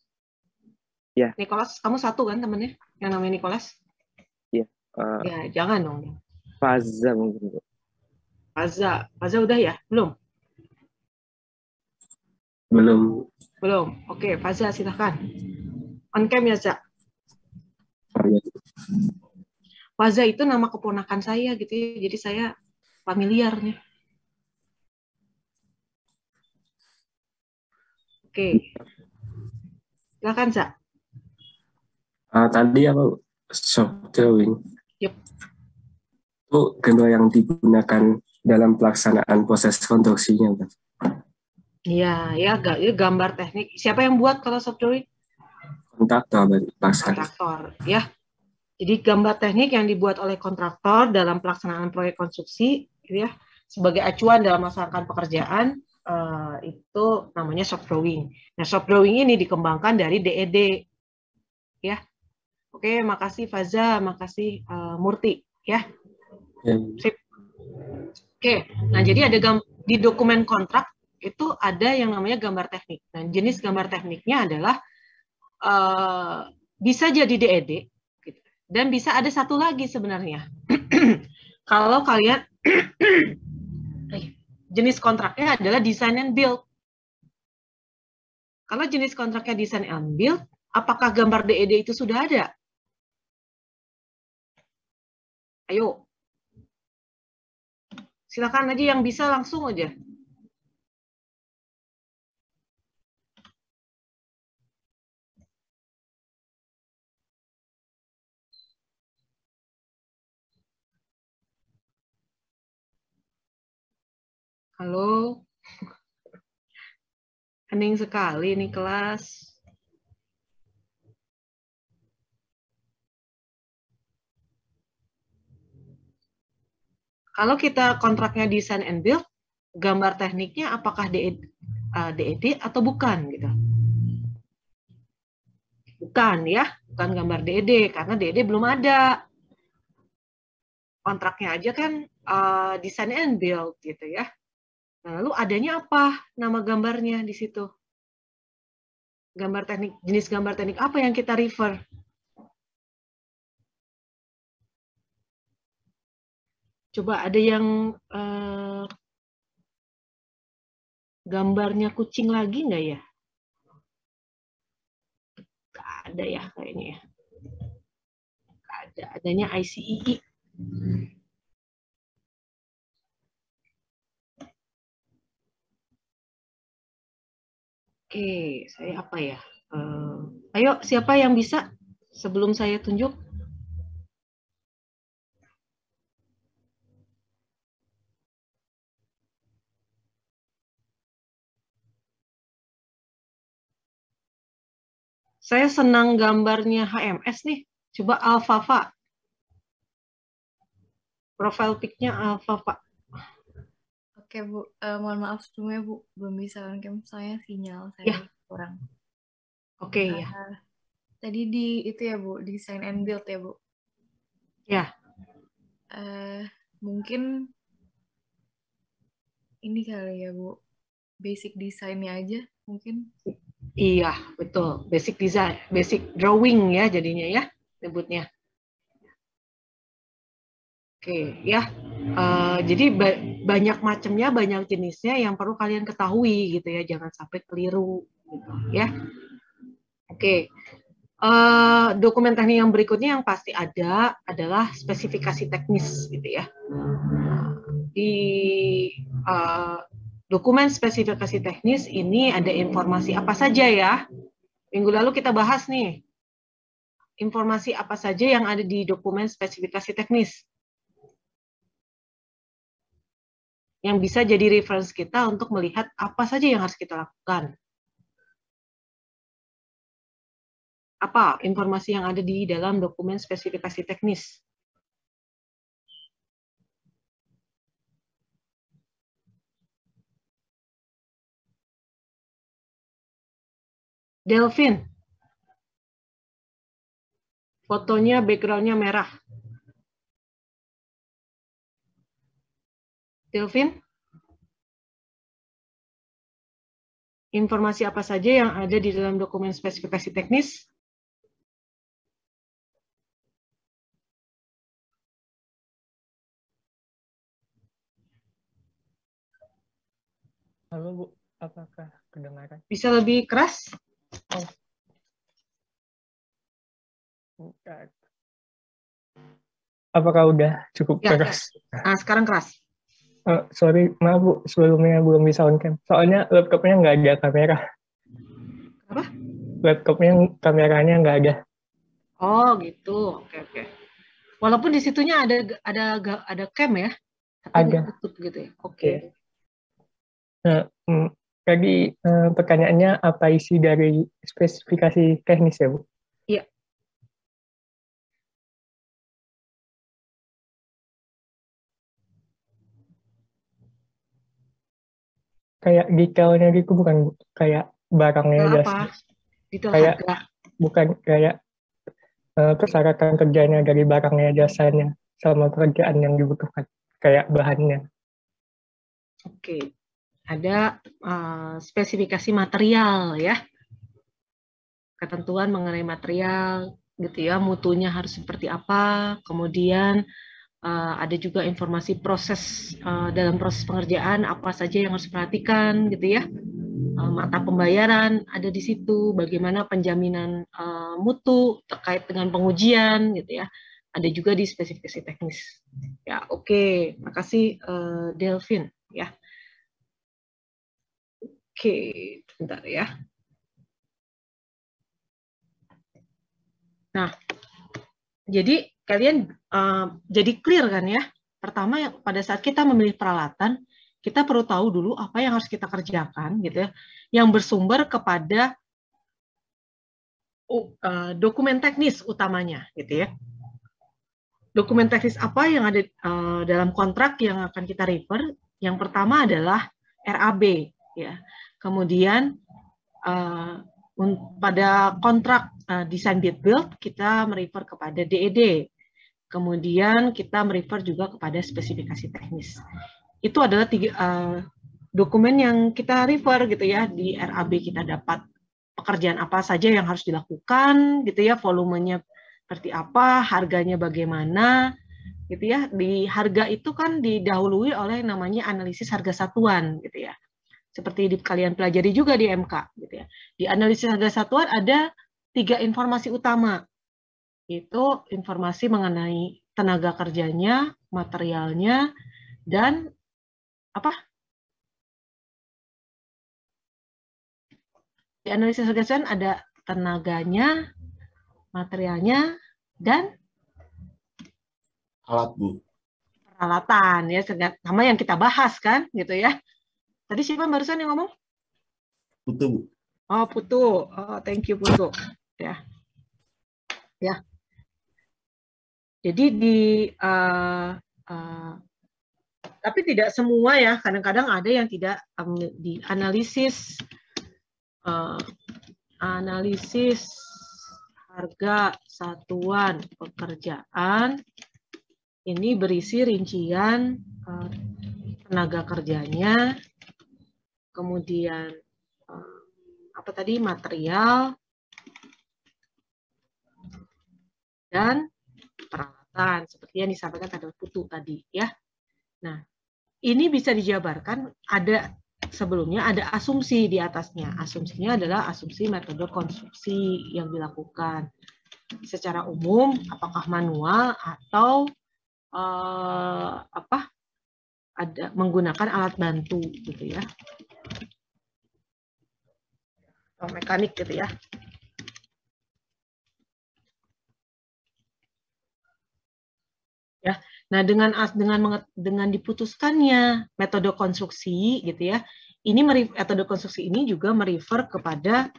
Iya. Nicholas, kamu satu kan temennya yang namanya Nicholas? Iya. Ya jangan dong. Faza mungkin. Faza udah ya? Belum. Oke, Faza silakan. On cam ya, Za. Faza itu nama keponakan saya gitu ya, jadi saya familiar nih. Oke. Silakan, Za. Tadi apa? Shop drawing. Yep. Itu gambar yang digunakan dalam pelaksanaan proses konstruksinya, kan? Iya, gambar teknik. Siapa yang buat kalau shop drawing? Kontraktor, ya. Jadi gambar teknik yang dibuat oleh kontraktor dalam pelaksanaan proyek konstruksi, gitu ya, sebagai acuan dalam melaksanakan pekerjaan, itu namanya shop drawing. Nah, shop drawing ini dikembangkan dari DED, ya. Oke, makasih Faza, makasih Murti ya. Ya. Sip. Oke, nah jadi ada di dokumen kontrak itu ada yang namanya gambar teknik. Nah, jenis gambar tekniknya adalah bisa jadi DED gitu. Dan bisa ada satu lagi sebenarnya. Kalau kalian jenis kontraknya adalah design and build. Kalau jenis kontraknya design and build, apakah gambar DED itu sudah ada? Ayo. Silakan aja yang bisa langsung aja. Halo. Hening sekali nih kelas. Kalau kita kontraknya design and build, gambar tekniknya apakah DED atau bukan gitu? Bukan ya, bukan gambar DED karena DED belum ada. Kontraknya aja kan design and build gitu ya. Nah, lalu adanya apa nama gambarnya di situ? Gambar teknik, jenis gambar teknik apa yang kita refer? Coba ada yang gambarnya kucing lagi nggak ya? Nggak ada ya kayaknya ya. Nggak ada, adanya ICEE. Oke, saya apa ya? Ayo, siapa yang bisa sebelum saya tunjuk? Saya senang gambarnya HMS nih. Coba Alfafa. Profile pic-nya Alfafa. Oke Bu, mohon maaf sebelumnya Bu, belum bisa on cam soalnya sinyal saya kurang. Oke ya. Tadi di itu ya Bu, design and build ya Bu. Ya. Mungkin ini kali ya Bu, basic desainnya aja mungkin. Iya, betul. Basic design, basic drawing ya jadinya ya, sebutnya. Oke, ya. Jadi banyak macamnya, banyak jenisnya yang perlu kalian ketahui gitu ya, jangan sampai keliru gitu ya. Oke. Dokumen teknik yang berikutnya yang pasti ada adalah spesifikasi teknis gitu ya. Di dokumen spesifikasi teknis ini ada informasi apa saja ya. Minggu lalu kita bahas nih. Informasi apa saja yang ada di dokumen spesifikasi teknis. Yang bisa jadi reference kita untuk melihat apa saja yang harus kita lakukan. Apa informasi yang ada di dalam dokumen spesifikasi teknis? Delvin. Fotonya background-nya merah. Delvin? Informasi apa saja yang ada di dalam dokumen spesifikasi teknis? Halo Bu, apakah kedengaran? Bisa lebih keras? Oh. Bentar. Apakah udah cukup keras? Nah, sekarang keras. Sorry, maaf Bu, sebelumnya belum bisa on cam. Soalnya laptopnya nggak ada kamera. Apa? Laptopnya kameranya nggak ada. Oh gitu, oke. Walaupun di situnya ada cam ya, tapi ada. Tutup gitu ya. Oke. Nah, tadi pertanyaannya apa isi dari spesifikasi teknis ya Bu? Iya. Kayak detailnya gitu bukan Bu? Kayak barangnya apa? Detail kayak harga. Bukan kayak persyaratan kerjanya dari barangnya, jasanya, sama pekerjaan yang dibutuhkan, kayak bahannya. Oke, ada spesifikasi material ya, ketentuan mengenai material gitu ya, mutunya harus seperti apa, kemudian ada juga informasi proses dalam proses pengerjaan apa saja yang harus diperhatikan gitu ya, mata pembayaran ada di situ, bagaimana penjaminan mutu terkait dengan pengujian gitu ya, ada juga di spesifikasi teknis ya. Oke, makasih Delvin ya. Oke, bentar ya. Nah, jadi kalian jadi clear kan ya? Pertama, pada saat kita memilih peralatan, kita perlu tahu dulu apa yang harus kita kerjakan, gitu ya, yang bersumber kepada dokumen teknis utamanya, gitu ya. Dokumen teknis apa yang ada dalam kontrak yang akan kita refer? Yang pertama adalah RAB, ya. Kemudian pada kontrak design bid build kita merefer kepada DED. Kemudian kita merefer juga kepada spesifikasi teknis. Itu adalah dokumen yang kita refer gitu ya. Di RAB kita dapat pekerjaan apa saja yang harus dilakukan gitu ya, volumenya seperti apa, harganya bagaimana gitu ya. Di harga itu kan didahului oleh namanya analisis harga satuan gitu ya. Seperti kalian pelajari juga di MK gitu ya. Di analisis harga satuan ada 3 informasi utama. Itu informasi mengenai tenaga kerjanya, materialnya, dan apa? Di analisis harga satuan ada tenaganya, materialnya, dan alat, Bu. Peralatan ya, sama yang kita bahas kan gitu ya. Tadi siapa barusan yang ngomong? Putu, Bu. Oh, Putu. Oh, thank you, Putu. Ya. Ya. Jadi tapi tidak semua ya, kadang-kadang ada yang tidak dianalisis analisis harga satuan pekerjaan ini berisi rincian tenaga kerjanya, kemudian apa tadi, material dan peralatan seperti yang disampaikan pada Putu tadi ya. Nah, ini bisa dijabarkan, ada sebelumnya ada asumsi di atasnya. Asumsinya adalah asumsi metode konstruksi yang dilakukan secara umum, apakah manual atau ada menggunakan alat bantu gitu ya, atau mekanik gitu ya. Ya, nah dengan diputuskannya metode konstruksi gitu ya, ini metode konstruksi ini juga merefer kepada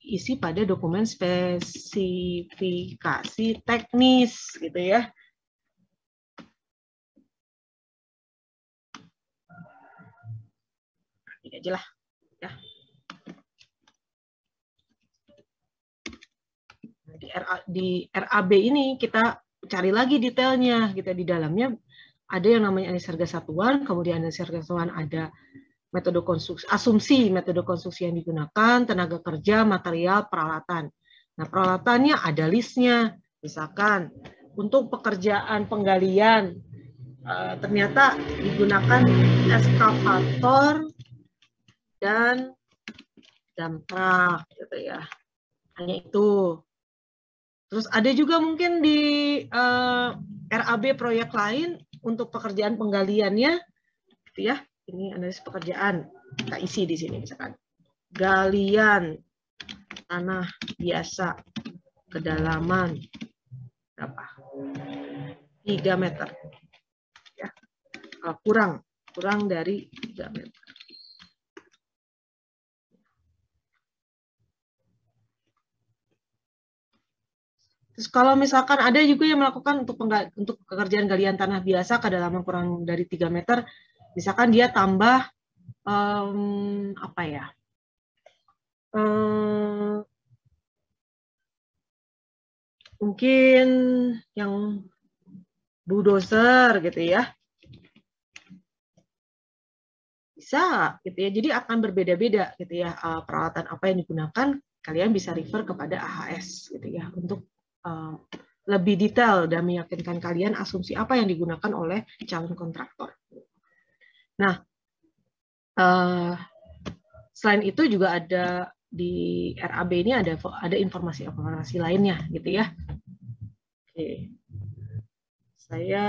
isi pada dokumen spesifikasi teknis gitu ya. Ini aja lah ya. Di RAB ini kita cari lagi detailnya, kita di dalamnya ada yang namanya analisis harga satuan, kemudian analisis harga satuan ada metode konstruksi, asumsi metode konstruksi yang digunakan, tenaga kerja, material, peralatan. Nah, peralatannya ada listnya, misalkan untuk pekerjaan penggalian ternyata digunakan eskavator dan dump truck gitu ya, hanya itu. Terus ada juga mungkin di RAB proyek lain untuk pekerjaan penggaliannya, gitu ya. Ini analisis pekerjaan, kita isi di sini misalkan galian tanah biasa kedalaman berapa? 3 meter, ya. Kurang dari 3 meter. Terus kalau misalkan ada juga yang melakukan untuk pekerjaan galian tanah biasa kedalaman kurang dari 3 meter, misalkan dia tambah Mungkin yang bulldozer gitu ya. Bisa gitu ya. Jadi akan berbeda-beda gitu ya, peralatan apa yang digunakan. Kalian bisa refer kepada AHS gitu ya untuk lebih detail dan meyakinkan kalian asumsi apa yang digunakan oleh calon kontraktor. Nah, selain itu juga ada di RAB ini ada informasi-informasi lainnya gitu ya. Oke. Saya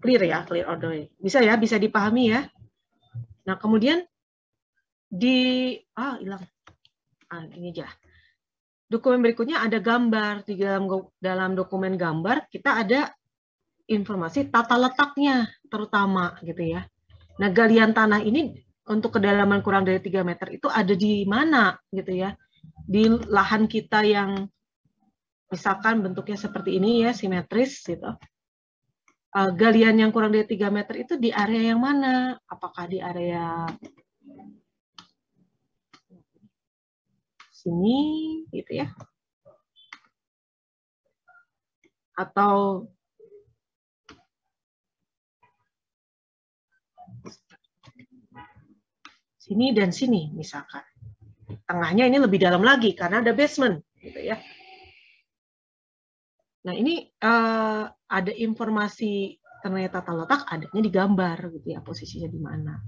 clear order. Bisa ya, bisa dipahami ya. Nah, kemudian hilang. Ini aja. Dokumen berikutnya ada gambar. Di dalam dokumen gambar kita ada informasi tata letaknya terutama gitu ya. Nah, galian tanah ini untuk kedalaman kurang dari 3 meter itu ada di mana gitu ya. Di lahan kita yang misalkan bentuknya seperti ini ya, simetris gitu. Galian yang kurang dari 3 meter itu di area yang mana? Apakah di area sini gitu ya? Atau sini dan sini misalkan. Tengahnya ini lebih dalam lagi karena ada basement gitu ya. Nah, ini ada informasi mengenai tata letak adanya di gambar gitu ya, posisinya di mana.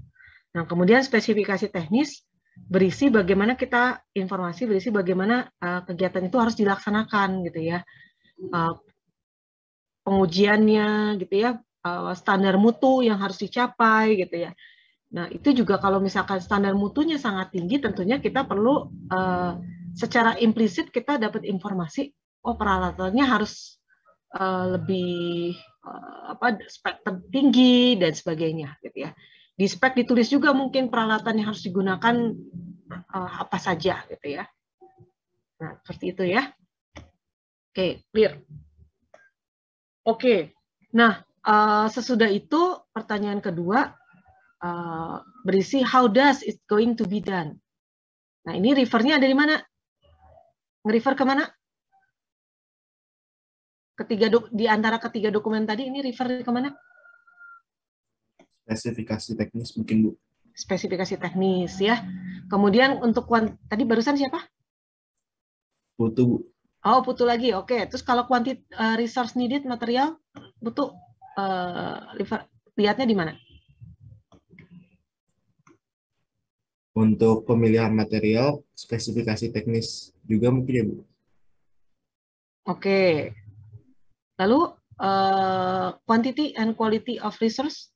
Nah, kemudian spesifikasi teknis berisi bagaimana kegiatan itu harus dilaksanakan gitu ya. Pengujiannya gitu ya, standar mutu yang harus dicapai gitu ya. Nah, itu juga kalau misalkan standar mutunya sangat tinggi, tentunya kita perlu secara implisit kita dapat informasi, peralatannya harus lebih spek tinggi dan sebagainya gitu ya. Di spek ditulis juga mungkin peralatan yang harus digunakan apa saja gitu ya. Nah, seperti itu ya. Oke, clear. Oke. Nah, sesudah itu pertanyaan kedua berisi how does it going to be done. Nah, ini refernya ada di mana? Nge-refer kemana? Di antara ketiga dokumen tadi ini refer kemana? Spesifikasi teknis mungkin, Bu. Spesifikasi teknis ya. Kemudian untuk tadi barusan siapa? Putu, Bu. Oh, Putu lagi. Oke. Terus kalau resource needed material, Putu lihatnya di mana? Untuk pemilihan material, spesifikasi teknis juga mungkin ya, Bu. Oke. Lalu quantity and quality of resource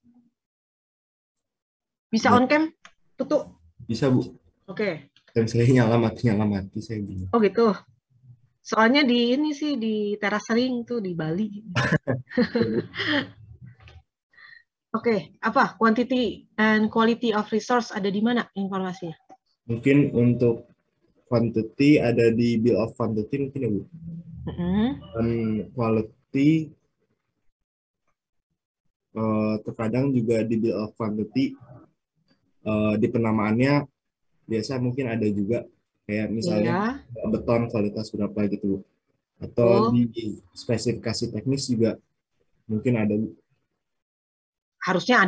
bisa on cam, Putu? Bisa, Bu. Oke. Dan saya nyala mati saya bingung. Oh gitu. Soalnya di teras ring tuh di Bali. Oke, apa quantity and quality of resource ada di mana informasinya? Mungkin untuk quantity ada di bill of quantity mungkin ya, Bu. Dan quality terkadang juga di bill of quantity di penamaannya biasa mungkin ada juga kayak misalnya beton kualitas berapa gitu, Bu. Atau di spesifikasi teknis juga mungkin ada, Bu. Harusnya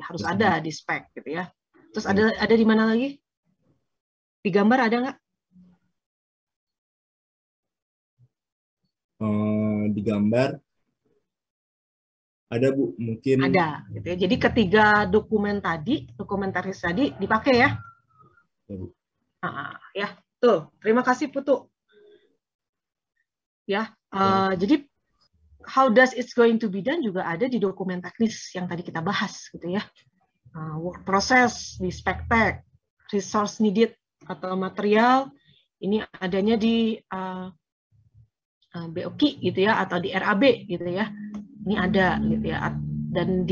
harus ada di spek gitu ya. Terus ada di mana lagi? Di gambar ada nggak? Di gambar ada, Bu, mungkin ada gitu ya. Jadi ketiga dokumentaris tadi dipakai ya. Ya, Bu. Ya, tuh. Terima kasih, Putu. Ya, jadi how does it's going to be done juga ada di dokumen teknis yang tadi kita bahas gitu ya. Work process di spec tag, resource needed atau material ini adanya di BOK gitu ya, atau di RAB gitu ya. Ini ada gitu ya, dan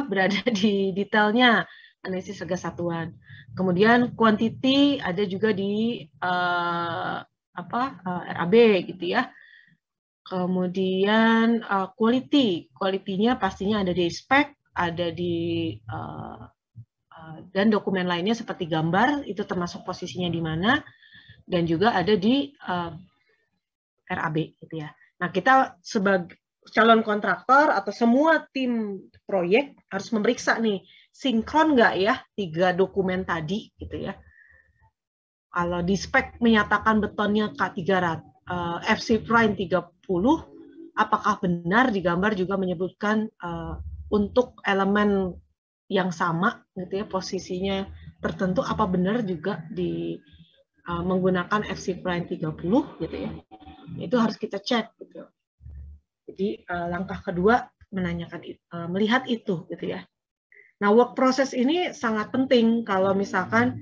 berada di detailnya analisis harga satuan. Kemudian quantity ada juga di RAB gitu ya. Kemudian quality-nya pastinya ada di spek, ada di dan dokumen lainnya seperti gambar itu termasuk posisinya di mana, dan juga ada di RAB gitu ya. Nah, kita sebagai calon kontraktor atau semua tim proyek harus memeriksa nih sinkron nggak ya 3 dokumen tadi gitu ya. Kalau di spek menyatakan betonnya K300 FC Prime 30, apakah benar di gambar juga menyebutkan untuk elemen yang sama gitu ya, posisinya tertentu, apa benar juga di menggunakan FC Prime 30 gitu ya. Itu harus kita cek gitu. Jadi langkah kedua menanyakan melihat itu gitu ya. Nah, work process ini sangat penting kalau misalkan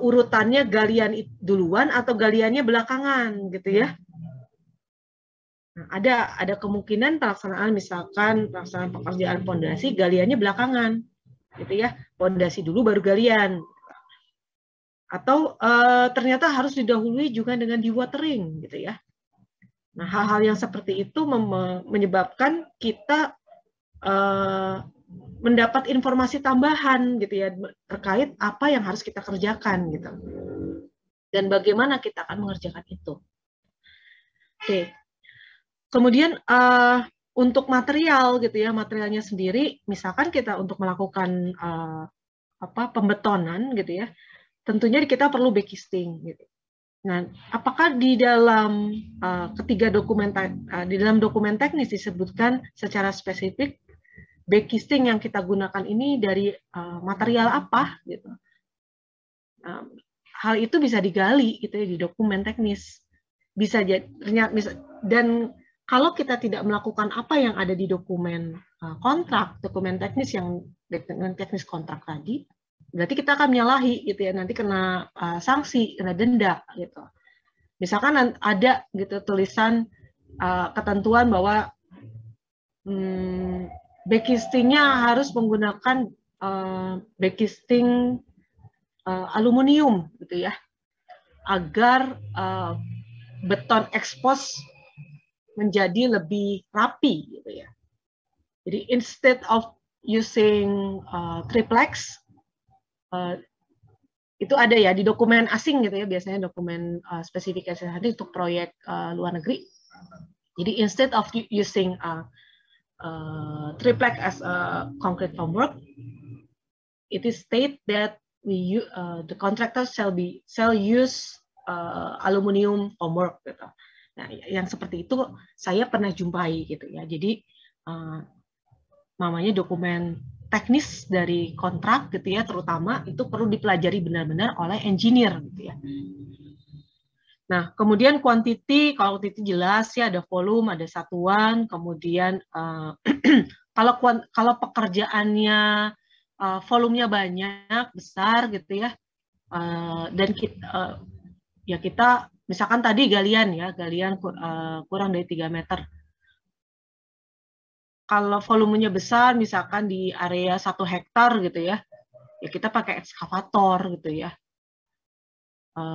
urutannya galian duluan atau galiannya belakangan gitu ya. Nah, ada kemungkinan pelaksanaan misalkan pelaksanaan pekerjaan pondasi galiannya belakangan gitu ya. Pondasi dulu baru galian. Atau ternyata harus didahului juga dengan dewatering gitu ya. Nah, hal-hal yang seperti itu menyebabkan kita mendapat informasi tambahan gitu ya terkait apa yang harus kita kerjakan gitu dan bagaimana kita akan mengerjakan itu. Oke. Kemudian untuk material gitu ya, materialnya sendiri misalkan kita untuk melakukan pembetonan gitu ya, tentunya kita perlu backcasting gitu. Nah, apakah di dalam di dalam dokumen teknis disebutkan secara spesifik backcasting yang kita gunakan ini dari material apa gitu. Hal itu bisa digali gitu ya di dokumen teknis. Bisa jadi dan kalau kita tidak melakukan apa yang ada di dokumen kontrak, dokumen teknis yang dokumen teknis kontrak tadi, berarti kita akan menyalahi gitu ya, nanti kena sanksi, kena denda gitu. Misalkan ada gitu tulisan ketentuan bahwa backcasting-nya harus menggunakan backcasting aluminium gitu ya, agar beton expose menjadi lebih rapi gitu ya. Jadi instead of using triplex, itu ada ya di dokumen asing gitu ya, biasanya dokumen spesifikasi untuk proyek luar negeri. Jadi instead of using triplex as a concrete formwork, it is state that the contractor shall use aluminium formwork gitu. Nah, yang seperti itu saya pernah jumpai gitu ya. Jadi namanya dokumen teknis dari kontrak gitu ya, terutama itu perlu dipelajari benar-benar oleh engineer gitu ya. Nah, kemudian quantity, kalau quantity jelas ya, ada volume, ada satuan, kemudian kalau pekerjaannya volumenya banyak, besar gitu ya, dan kita misalkan tadi galian kurang dari 3 meter. Kalau volumenya besar, misalkan di area 1 hektar gitu ya, ya kita pakai ekskavator gitu ya,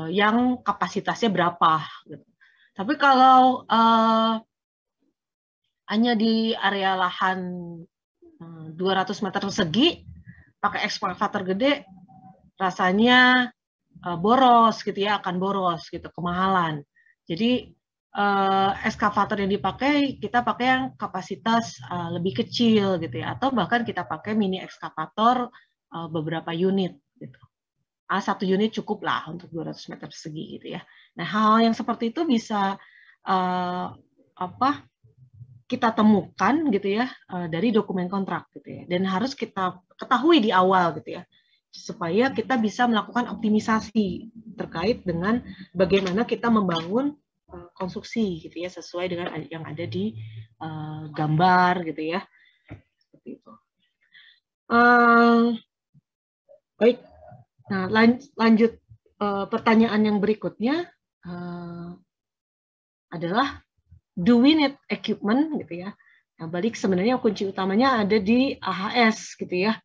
yang kapasitasnya berapa. Gitu. Tapi kalau hanya di area lahan 200 meter persegi, pakai ekskavator gede, rasanya boros gitu ya, akan boros gitu, kemahalan. Jadi ekskavator yang dipakai, kita pakai yang kapasitas lebih kecil gitu ya, atau bahkan kita pakai mini ekskavator beberapa unit gitu. 1 unit cukup lah untuk 200 meter persegi gitu ya. Nah, hal yang seperti itu bisa kita temukan gitu ya dari dokumen kontrak gitu ya, dan harus kita ketahui di awal gitu ya, supaya kita bisa melakukan optimisasi terkait dengan bagaimana kita membangun konstruksi gitu ya, sesuai dengan yang ada di gambar gitu ya, seperti itu. Baik, nah lanjut pertanyaan yang berikutnya adalah do we need equipment gitu ya. Nah, balik sebenarnya kunci utamanya ada di AHS gitu ya.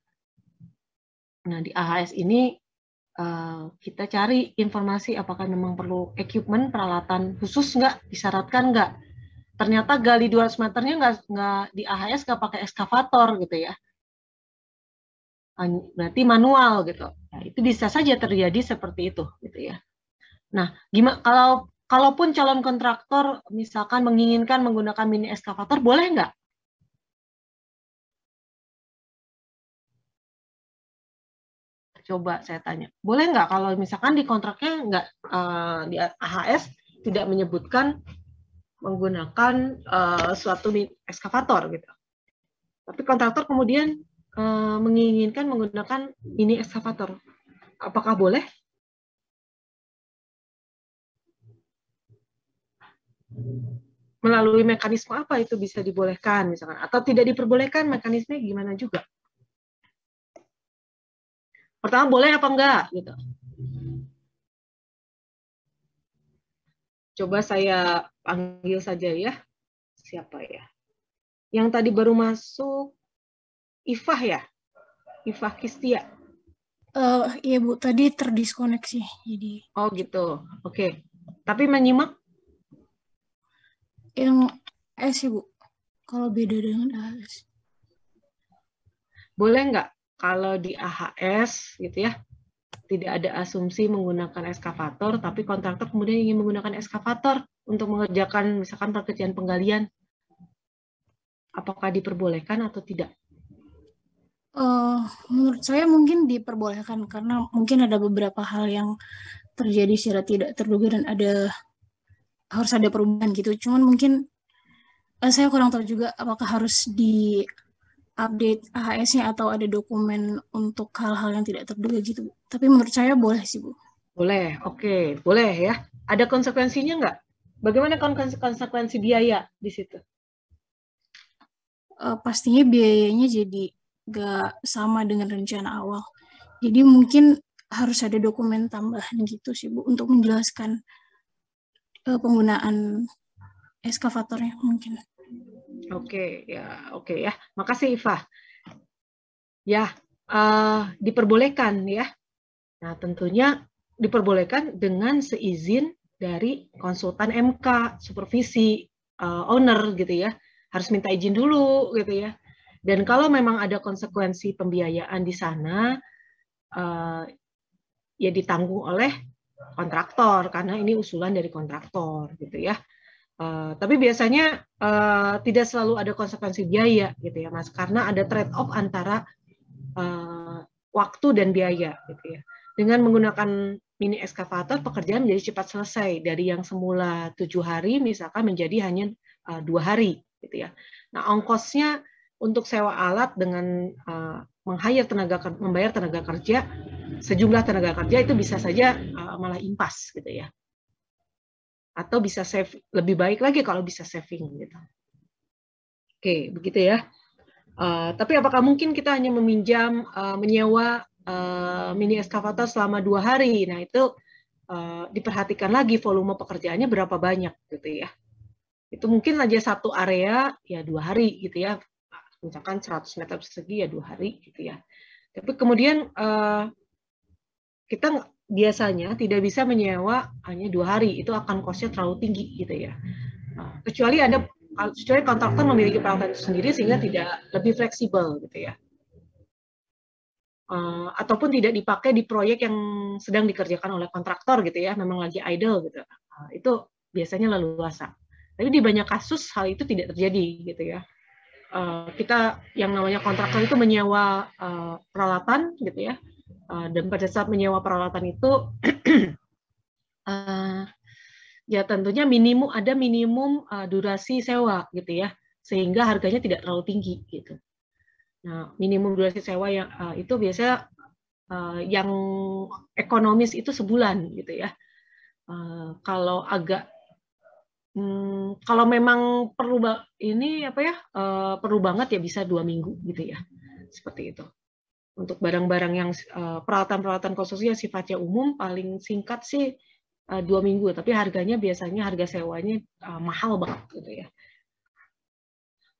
Nah, di AHS ini kita cari informasi apakah memang perlu equipment, peralatan khusus nggak, disyaratkan nggak. Ternyata gali 200 meternya nggak di AHS nggak pakai ekskavator gitu ya. Berarti manual gitu. Nah, itu bisa saja terjadi seperti itu gitu ya. Nah, gimana kalaupun calon kontraktor misalkan menginginkan menggunakan mini eskavator, boleh nggak? Coba saya tanya, boleh nggak kalau misalkan di kontraknya nggak di AHS tidak menyebutkan menggunakan suatu eskavator gitu, tapi kontraktor kemudian menginginkan menggunakan mini eskavator, apakah boleh? Melalui mekanisme apa itu bisa dibolehkan misalkan, atau tidak diperbolehkan, mekanismenya gimana juga? Pertama, boleh apa enggak gitu. Coba saya panggil saja ya. Siapa ya? Yang tadi baru masuk, Ifah ya? Ifah Kistia. Iya Bu, tadi terdiskoneksi. Jadi. Oh gitu, oke. Tapi menyimak? Yang S ya Bu, kalau beda dengan AHS. Boleh nggak kalau di AHS gitu ya, tidak ada asumsi menggunakan eskavator, tapi kontraktor kemudian ingin menggunakan eskavator untuk mengerjakan misalkan pekerjaan penggalian, apakah diperbolehkan atau tidak? Menurut saya mungkin diperbolehkan, karena mungkin ada beberapa hal yang terjadi secara tidak terduga dan harus ada perubahan gitu. Cuman mungkin saya kurang tahu juga apakah harus di update AHS-nya atau ada dokumen untuk hal-hal yang tidak terduga gitu. Tapi menurut saya boleh sih Bu. Boleh, oke, boleh ya. Ada konsekuensinya nggak? Bagaimana konsekuensi biaya di situ? Pastinya biayanya jadi nggak sama dengan rencana awal. Jadi mungkin harus ada dokumen tambahan gitu sih Bu untuk menjelaskan penggunaan eskavatornya mungkin. Oke ya. Makasih Ifah. Ya, diperbolehkan ya. Nah, tentunya diperbolehkan dengan seizin dari konsultan MK, supervisi, owner gitu ya. Harus minta izin dulu gitu ya. Dan kalau memang ada konsekuensi pembiayaan di sana, ya ditanggung oleh kontraktor karena ini usulan dari kontraktor gitu ya. Tapi biasanya tidak selalu ada konsekuensi biaya gitu ya Mas, karena ada trade off antara waktu dan biaya gitu ya. Dengan menggunakan mini eskavator, pekerjaan menjadi cepat selesai dari yang semula 7 hari misalkan menjadi hanya 2 hari gitu ya. Nah, ongkosnya untuk sewa alat dengan membayar tenaga kerja, sejumlah tenaga kerja itu bisa saja malah impas gitu ya. Atau bisa save, lebih baik lagi kalau bisa saving gitu. Oke, begitu ya. Tapi apakah mungkin kita hanya meminjam, menyewa mini eskavator selama 2 hari? Nah itu diperhatikan lagi volume pekerjaannya berapa banyak gitu ya. Itu mungkin aja satu area ya 2 hari gitu ya. Misalkan 100 meter persegi ya 2 hari gitu ya. Tapi kemudian kita biasanya tidak bisa menyewa hanya 2 hari, itu akan cost-nya terlalu tinggi gitu ya. Kecuali kontraktor memiliki peralatan itu sendiri sehingga tidak lebih fleksibel gitu ya. Ataupun tidak dipakai di proyek yang sedang dikerjakan oleh kontraktor gitu ya, memang lagi idle gitu. Itu biasanya leluasa. Tapi di banyak kasus hal itu tidak terjadi gitu ya. Kita yang namanya kontraktor itu menyewa peralatan gitu ya. Dan pada saat menyewa peralatan itu ya tentunya ada minimum durasi sewa gitu ya, sehingga harganya tidak terlalu tinggi gitu. Nah, minimum durasi sewa yang itu biasanya yang ekonomis itu sebulan gitu ya. Kalau kalau memang perlu perlu banget ya bisa 2 minggu gitu ya, seperti itu. Untuk barang-barang yang peralatan-peralatan khusus yang sifatnya umum paling singkat sih 2 minggu, tapi harganya biasanya harga sewanya mahal banget gitu ya.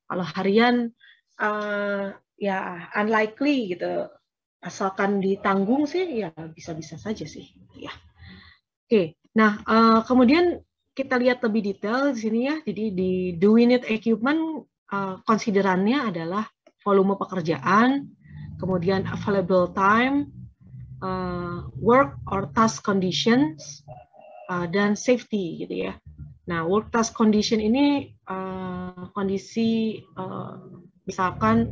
Kalau harian ya unlikely gitu, asalkan ditanggung sih ya bisa-bisa saja sih ya. Oke, nah kemudian kita lihat lebih detail di sini ya. Jadi di do we need equipment konsiderannya adalah volume pekerjaan, kemudian available time, work or task conditions, dan safety gitu ya. Nah, work task condition ini kondisi misalkan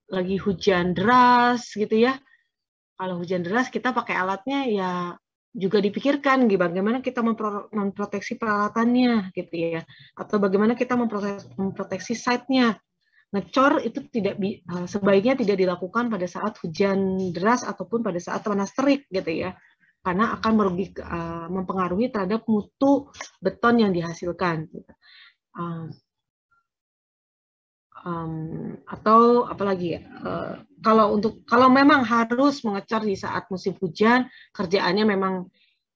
lagi hujan deras gitu ya. Kalau hujan deras kita pakai alatnya ya juga dipikirkan bagaimana kita memproteksi peralatannya gitu ya, atau bagaimana kita memproteksi site-nya. Ngecor itu sebaiknya tidak dilakukan pada saat hujan deras ataupun pada saat panas terik gitu ya, karena akan mempengaruhi terhadap mutu beton yang dihasilkan. Gitu. Atau apalagi ya, kalau memang harus mengecor di saat musim hujan, kerjaannya memang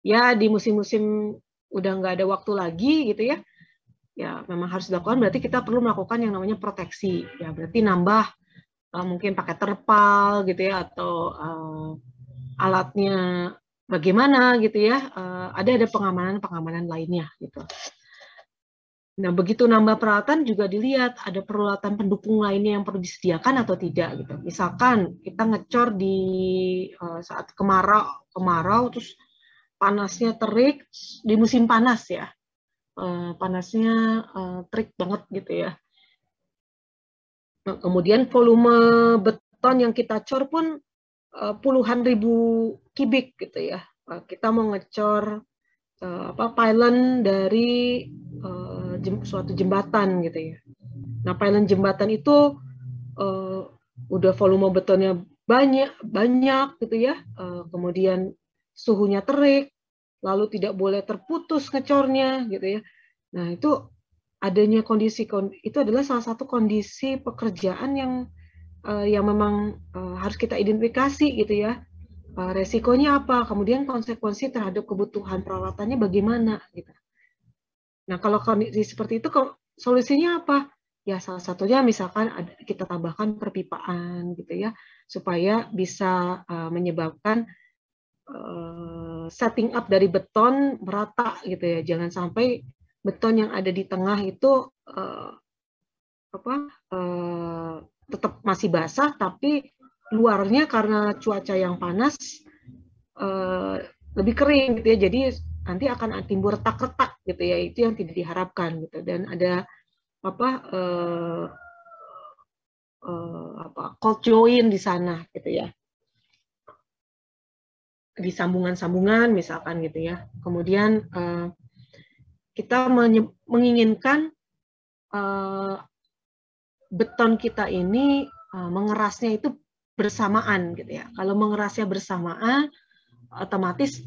ya di musim-musim udah nggak ada waktu lagi gitu ya, ya memang harus dilakukan. Berarti kita perlu melakukan yang namanya proteksi ya, berarti nambah mungkin pakai terpal gitu ya, atau alatnya bagaimana gitu ya, ada pengamanan lainnya gitu. Nah, begitu nambah peralatan juga dilihat ada peralatan pendukung lainnya yang perlu disediakan atau tidak gitu. Misalkan kita ngecor di saat kemarau terus panasnya terik di musim panas ya. Panasnya terik banget gitu ya. Nah, kemudian volume beton yang kita cor pun puluhan ribu kubik gitu ya. Kita mau ngecor pylon dari suatu jembatan gitu ya. Nah, pylon jembatan itu udah volume betonnya banyak gitu ya. Kemudian suhunya terik, lalu tidak boleh terputus ngecornya gitu ya. Nah, itu adanya kondisi itu adalah salah satu kondisi pekerjaan yang memang harus kita identifikasi gitu ya. Resikonya apa, kemudian konsekuensi terhadap kebutuhan peralatannya bagaimana gitu. Nah, kalau kondisi seperti itu solusinya apa? Ya salah satunya misalkan kita tambahkan perpipaan gitu ya, supaya bisa menyebabkan setting up dari beton merata gitu ya. Jangan sampai beton yang ada di tengah itu tetap masih basah, tapi luarnya karena cuaca yang panas lebih kering gitu ya, jadi nanti akan timbul retak-retak gitu ya, itu yang tidak diharapkan gitu. Dan ada cold joint di sana gitu ya, di sambungan-sambungan misalkan gitu ya. Kemudian kita menginginkan beton kita ini mengerasnya itu bersamaan gitu ya. Kalau mengerasnya bersamaan, otomatis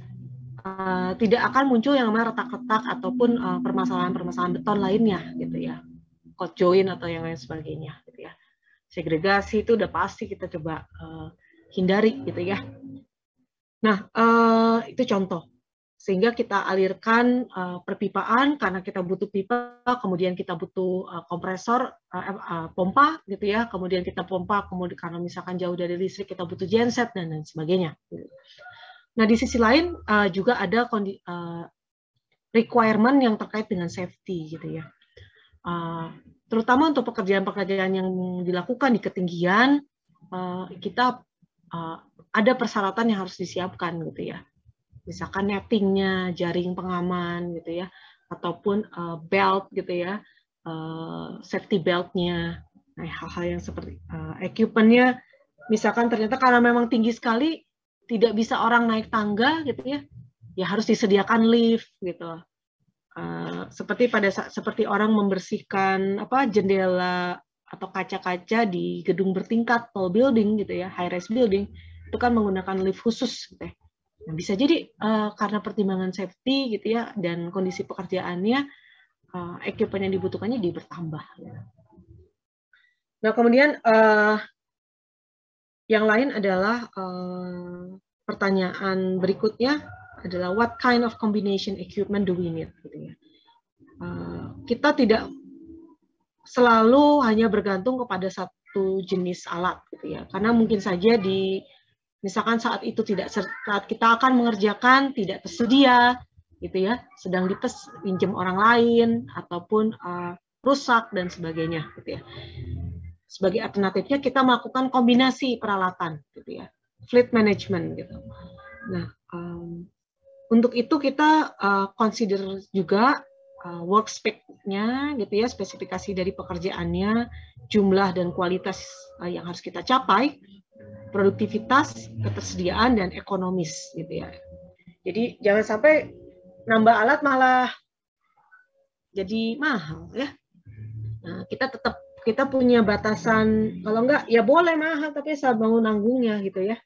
tidak akan muncul yang namanya retak-retak ataupun permasalahan-permasalahan beton lainnya gitu ya, cold joint atau yang lain sebagainya gitu ya. Segregasi itu udah pasti kita coba hindari gitu ya. Nah, itu contoh. Sehingga kita alirkan perpipaan karena kita butuh pipa, kemudian kita butuh kompresor, pompa gitu ya, kemudian kita pompa, kemudian karena misalkan jauh dari listrik kita butuh genset dan lain sebagainya. Nah, di sisi lain juga ada requirement yang terkait dengan safety gitu ya. Terutama untuk pekerjaan-pekerjaan yang dilakukan di ketinggian, kita ada persyaratan yang harus disiapkan gitu ya. Misalkan nettingnya, jaring pengaman gitu ya, ataupun belt gitu ya, safety beltnya. Nah, hal-hal yang seperti equipmentnya, misalkan ternyata karena memang tinggi sekali, tidak bisa orang naik tangga gitu ya, ya harus disediakan lift gitu. Seperti orang membersihkan jendela atau kaca-kaca di gedung bertingkat, tall building gitu ya, high rise building, itu kan menggunakan lift khusus gitu ya. Nah, bisa jadi karena pertimbangan safety gitu ya dan kondisi pekerjaannya, equipment yang dibutuhkannya bertambah. Nah, kemudian yang lain adalah pertanyaan berikutnya adalah what kind of combination equipment do we need? Gitu ya. Kita tidak selalu hanya bergantung kepada satu jenis alat, gitu ya. Karena mungkin saja misalkan saat kita akan mengerjakan tidak tersedia, gitu ya, sedang dipinjam orang lain ataupun rusak dan sebagainya, gitu ya. Sebagai alternatifnya kita melakukan kombinasi peralatan, gitu ya, fleet management, gitu. Nah, Untuk itu kita consider juga work spec-nya gitu ya, spesifikasi dari pekerjaannya, jumlah dan kualitas yang harus kita capai, produktivitas, ketersediaan, dan ekonomis gitu ya. Jadi jangan sampai nambah alat malah jadi mahal ya. Nah, kita punya batasan, kalau enggak ya boleh mahal tapi asal bangun nanggungnya gitu ya.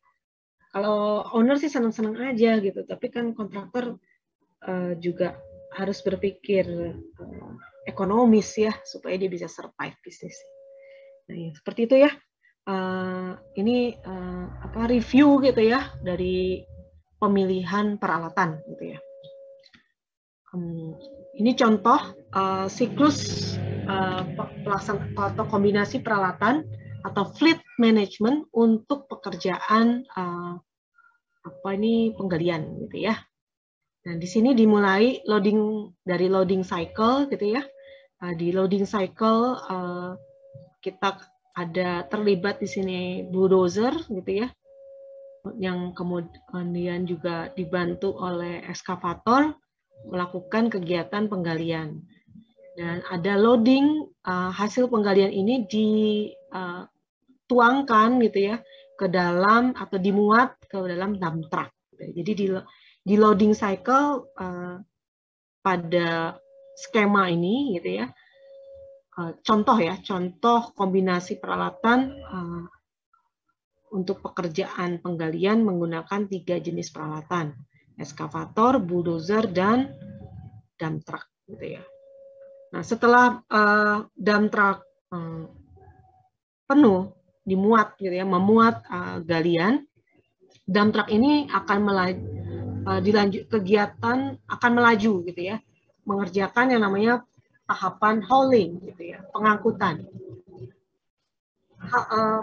Kalau owner sih senang-senang aja gitu, tapi kan kontraktor juga harus berpikir ekonomis ya supaya dia bisa survive bisnis. Nah, ya, seperti itu ya. Ini review gitu ya dari pemilihan peralatan gitu ya. Ini contoh siklus pelaksanaan atau kombinasi peralatan atau fleet management untuk pekerjaan penggalian gitu ya. Nah, di sini dimulai dari loading cycle gitu ya. Di loading cycle kita ada terlibat di sini bulldozer gitu ya, yang kemudian juga dibantu oleh ekskavator melakukan kegiatan penggalian. Dan ada loading, hasil penggalian ini dituangkan gitu ya ke dalam atau dimuat ke dalam dump truck. Jadi di loading cycle pada skema ini gitu ya, contoh kombinasi peralatan untuk pekerjaan penggalian menggunakan 3 jenis peralatan: ekskavator, bulldozer, dan dump truck gitu ya. Nah, setelah dump truck penuh, dimuat gitu ya, memuat galian, dump truck ini akan kegiatan akan melaju gitu ya, mengerjakan yang namanya tahapan hauling gitu ya, pengangkutan.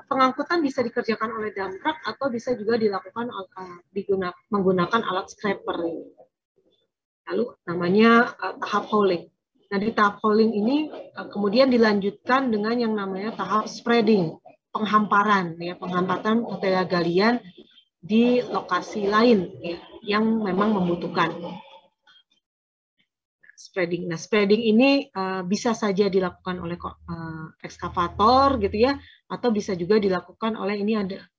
Pengangkutan bisa dikerjakan oleh dump truck atau bisa juga dilakukan menggunakan alat scraper ini. Lalu namanya tahap hauling. Nah, di tahap hauling ini kemudian dilanjutkan dengan yang namanya tahap spreading, penghamparan ya, penghamparan material galian di lokasi lain ya, yang memang membutuhkan. Spreading. Nah, spreading ini bisa saja dilakukan oleh ekskavator gitu ya, atau bisa juga dilakukan oleh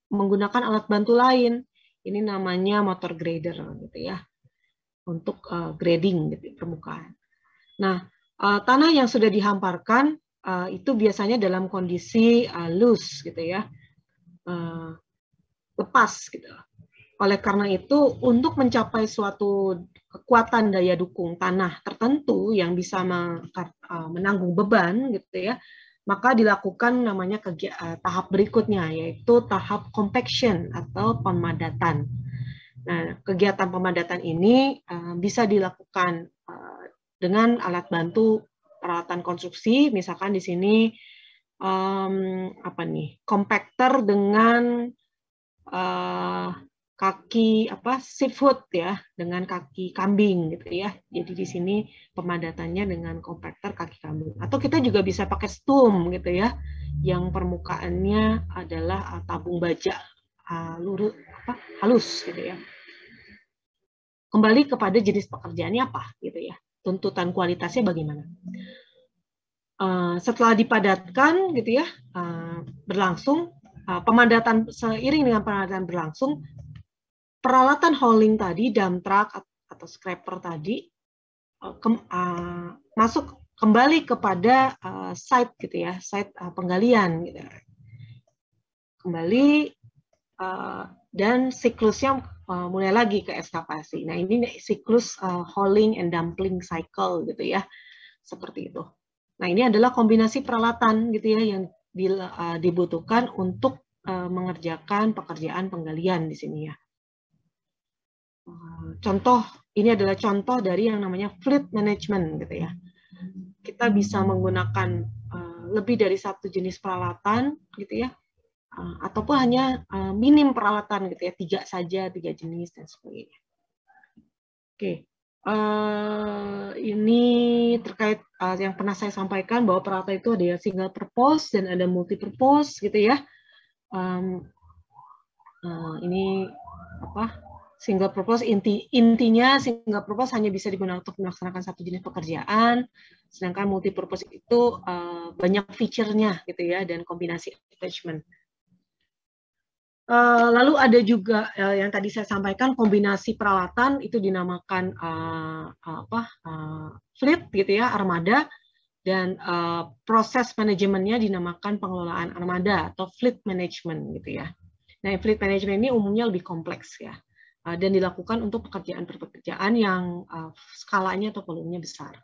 menggunakan alat bantu lain. Ini namanya motor grader gitu ya, untuk grading gitu, permukaan. Nah, tanah yang sudah dihamparkan itu biasanya dalam kondisi loose gitu ya, lepas gitu. Oleh karena itu, untuk mencapai suatu kekuatan daya dukung tanah tertentu yang bisa menanggung beban gitu ya, maka dilakukan namanya tahap berikutnya, yaitu tahap compaction atau pemadatan. Nah, kegiatan pemadatan ini bisa dilakukan dengan alat bantu peralatan konstruksi, misalkan di sini compactor dengan kaki seafood ya, dengan kaki kambing gitu ya. Jadi di sini pemadatannya dengan compactor kaki kambing. Atau kita juga bisa pakai stum gitu ya, yang permukaannya adalah tabung baja halus gitu ya. Kembali kepada jenis pekerjaannya apa gitu ya. Tuntutan kualitasnya bagaimana. Setelah dipadatkan gitu ya, berlangsung pemadatan, seiring dengan pemadatan berlangsung, peralatan hauling tadi, dump truck atau scraper tadi masuk kembali kepada site gitu ya, site penggalian gitu. Kembali dan siklusnya mulai lagi ke ekskavasi. Nah, ini siklus hauling and dumping cycle gitu ya, seperti itu. Nah, ini adalah kombinasi peralatan gitu ya yang dibutuhkan untuk mengerjakan pekerjaan penggalian di sini ya. Ini adalah contoh dari yang namanya fleet management gitu ya. Kita bisa menggunakan lebih dari satu jenis peralatan gitu ya, ataupun hanya minim peralatan gitu ya, 3 jenis dan sebagainya. Oke, ini terkait yang pernah saya sampaikan bahwa peralatan itu ada yang single purpose dan ada multi purpose gitu ya. Ini Single purpose intinya single purpose hanya bisa digunakan untuk melaksanakan satu jenis pekerjaan, sedangkan multi purpose itu banyak feature-nya gitu ya, dan kombinasi attachment. Lalu ada juga yang tadi saya sampaikan, kombinasi peralatan itu dinamakan fleet gitu ya, armada, dan proses manajemennya dinamakan pengelolaan armada atau fleet management gitu ya. Nah, fleet management ini umumnya lebih kompleks ya, dan dilakukan untuk pekerjaan yang skalanya atau volumenya besar.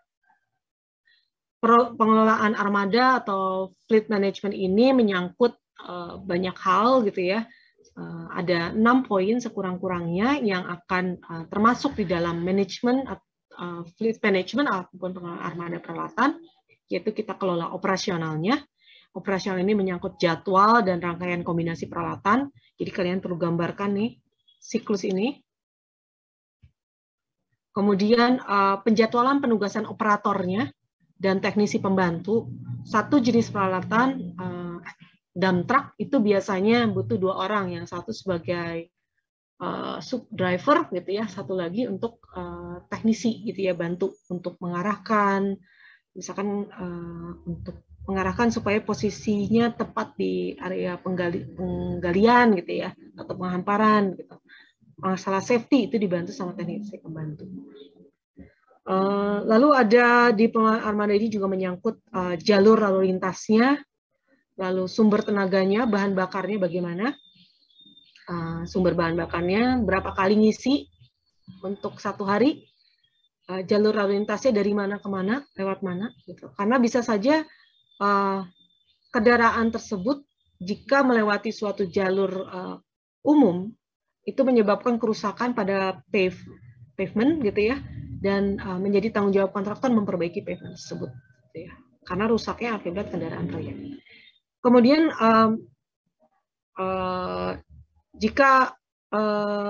Pengelolaan armada atau fleet management ini menyangkut banyak hal gitu ya. Ada 6 poin sekurang-kurangnya yang akan termasuk di dalam manajemen fleet management ataupun pengelolaan armada peralatan, yaitu kita kelola operasionalnya. Operasional ini menyangkut jadwal dan rangkaian kombinasi peralatan. Jadi kalian perlu gambarkan nih siklus ini. Kemudian penjadwalan penugasan operatornya dan teknisi pembantu. Satu jenis peralatan dump truck itu biasanya butuh 2 orang, yang satu sebagai sub driver gitu ya, satu lagi untuk teknisi gitu ya, bantu untuk mengarahkan, misalkan untuk mengarahkan supaya posisinya tepat di area penggalian gitu ya, atau penghamparan gitu. Masalah safety itu dibantu sama teknisi pembantu. Lalu ada di pengelolaan armada ini juga menyangkut jalur lalu lintasnya, lalu sumber tenaganya, bahan bakarnya bagaimana, sumber bahan bakarnya, berapa kali ngisi untuk satu hari, jalur lalu lintasnya dari mana ke mana, lewat mana, gitu. Karena bisa saja kendaraan tersebut jika melewati suatu jalur umum itu menyebabkan kerusakan pada pavement gitu ya, dan menjadi tanggung jawab kontraktor memperbaiki pavement tersebut gitu ya, karena rusaknya akibat kendaraan proyek. Kemudian jika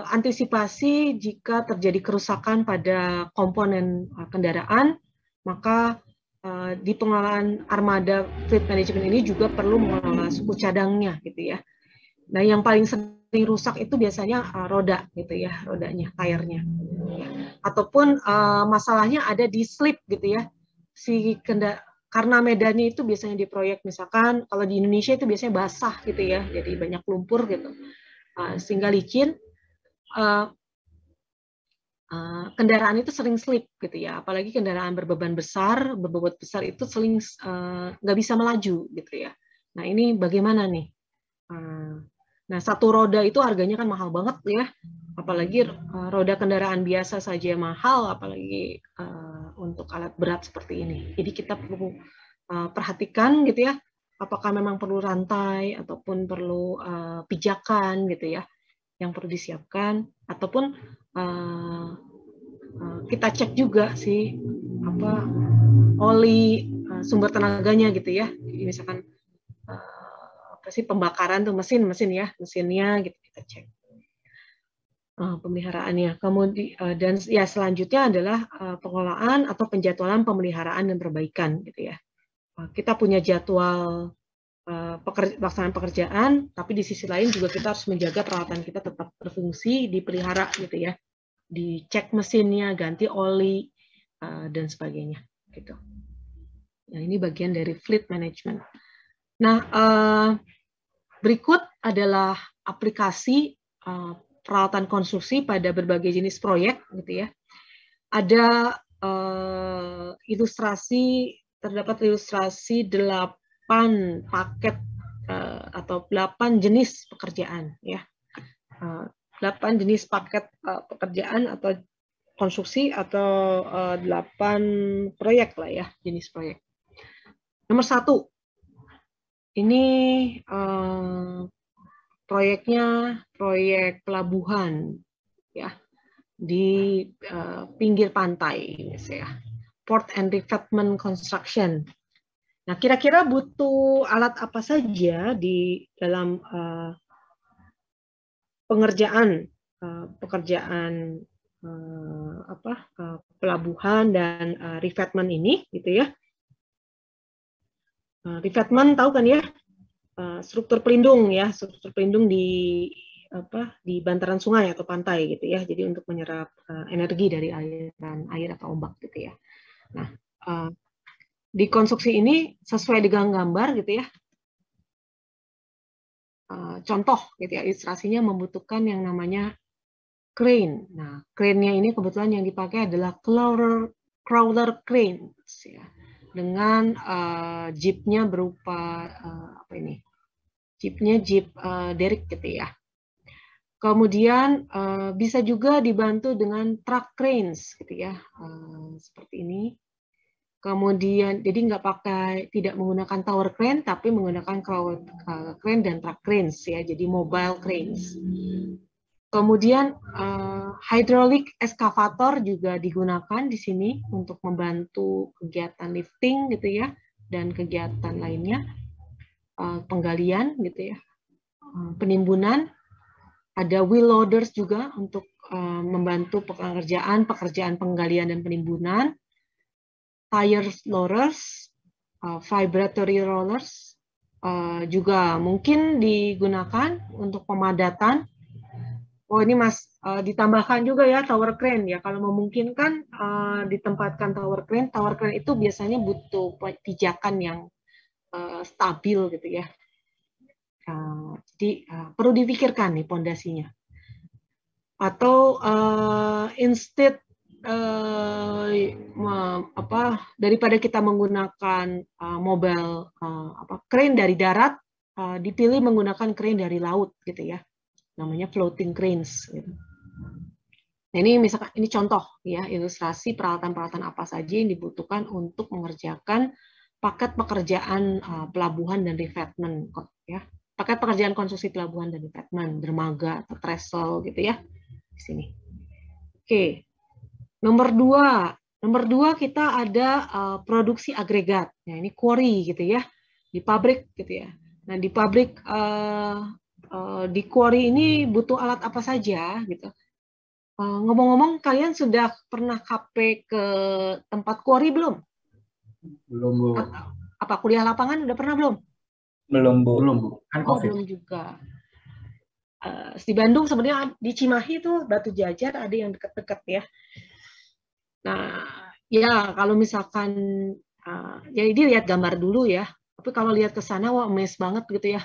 antisipasi jika terjadi kerusakan pada komponen kendaraan, maka di pengelolaan armada fleet management ini juga perlu mengelola suku cadangnya gitu ya. Nah, yang paling sering rusak itu biasanya roda gitu ya, rodanya, tayarnya. Ataupun masalahnya ada di slip gitu ya. Karena medannya itu biasanya di proyek, misalkan kalau di Indonesia itu biasanya basah gitu ya, jadi banyak lumpur gitu, sehingga licin. Kendaraan itu sering slip gitu ya, apalagi kendaraan berbeban besar, berbobot besar itu sering nggak bisa melaju gitu ya. Nah, ini bagaimana nih? Nah, satu roda itu harganya kan mahal banget ya, apalagi roda kendaraan biasa saja mahal, apalagi untuk alat berat seperti ini. Jadi kita perlu perhatikan gitu ya, apakah memang perlu rantai ataupun perlu pijakan gitu ya, yang perlu disiapkan, ataupun kita cek juga sih oli sumber tenaganya gitu ya. Jadi misalkan apa sih pembakaran tuh mesinnya gitu kita cek. Pemeliharaannya. Kemudian dan ya selanjutnya adalah pengelolaan atau penjadwalan pemeliharaan dan perbaikan gitu ya. Kita punya jadwal pelaksanaan pekerjaan, tapi di sisi lain juga kita harus menjaga peralatan kita tetap berfungsi, dipelihara gitu ya, dicek mesinnya, ganti oli dan sebagainya gitu. Nah, ini bagian dari fleet management. Nah, berikut adalah aplikasi peralatan konstruksi pada berbagai jenis proyek gitu ya. Ada terdapat ilustrasi 8 paket atau 8 jenis pekerjaan ya. 8 jenis paket pekerjaan atau konstruksi atau 8 proyek lah ya, jenis proyek. Nomor 1, ini proyeknya proyek pelabuhan ya di pinggir pantai misalnya, port and revetment construction. Nah, kira-kira butuh alat apa saja di dalam pekerjaan pelabuhan dan revetment ini gitu ya. Revetment tahu kan ya, struktur pelindung ya, struktur pelindung di di bantaran sungai atau pantai gitu ya. Jadi untuk menyerap energi dari aliran air atau ombak gitu ya. Nah, di konstruksi ini sesuai dengan gambar gitu ya. Contoh gitu ya, ilustrasinya membutuhkan yang namanya crane. Nah, crane-nya ini kebetulan yang dipakai adalah crawler cranes ya. Dengan jeepnya berupa apa ini? Jeepnya jeep derrick gitu ya. Kemudian bisa juga dibantu dengan truck cranes gitu ya, seperti ini. Kemudian jadi tidak menggunakan tower crane tapi menggunakan crane dan truck cranes ya, jadi mobile cranes. Kemudian hydraulic excavator juga digunakan di sini untuk membantu kegiatan lifting gitu ya dan kegiatan lainnya, penggalian gitu ya, penimbunan. Ada wheel loaders juga untuk membantu pekerjaan penggalian dan penimbunan. Tire loaders, vibratory rollers juga mungkin digunakan untuk pemadatan. Oh ini Mas, ditambahkan juga ya tower crane ya. Kalau memungkinkan ditempatkan tower crane itu biasanya butuh pijakan yang stabil gitu ya. Jadi perlu dipikirkan nih pondasinya. Atau instead daripada kita menggunakan mobile crane dari darat, dipilih menggunakan crane dari laut gitu ya. Namanya floating cranes. Gitu. Nah, ini misalkan ini contoh ya ilustrasi peralatan-peralatan apa saja yang dibutuhkan untuk mengerjakan paket pekerjaan pelabuhan dan revetment ya. Paket pekerjaan konstruksi pelabuhan dan revetment, dermaga atau trestle gitu ya. Di sini. Oke. Nomor dua kita ada produksi agregat. Nah, ini quarry gitu ya. Di pabrik gitu ya. Nah, di pabrik di quarry ini butuh alat apa saja gitu. Ngomong-ngomong, kalian sudah pernah KP ke tempat quarry belum? Belum, Bu. Apa kuliah lapangan udah pernah belum? Belum, Bu. Belum, Bu. Kan COVID. Belum juga. Di Bandung sebenarnya di Cimahi tuh Batu Jajar ada yang dekat-dekat ya. Nah, ya kalau misalkan jadi lihat gambar dulu ya. Tapi kalau lihat ke sana wah amazed banget gitu ya.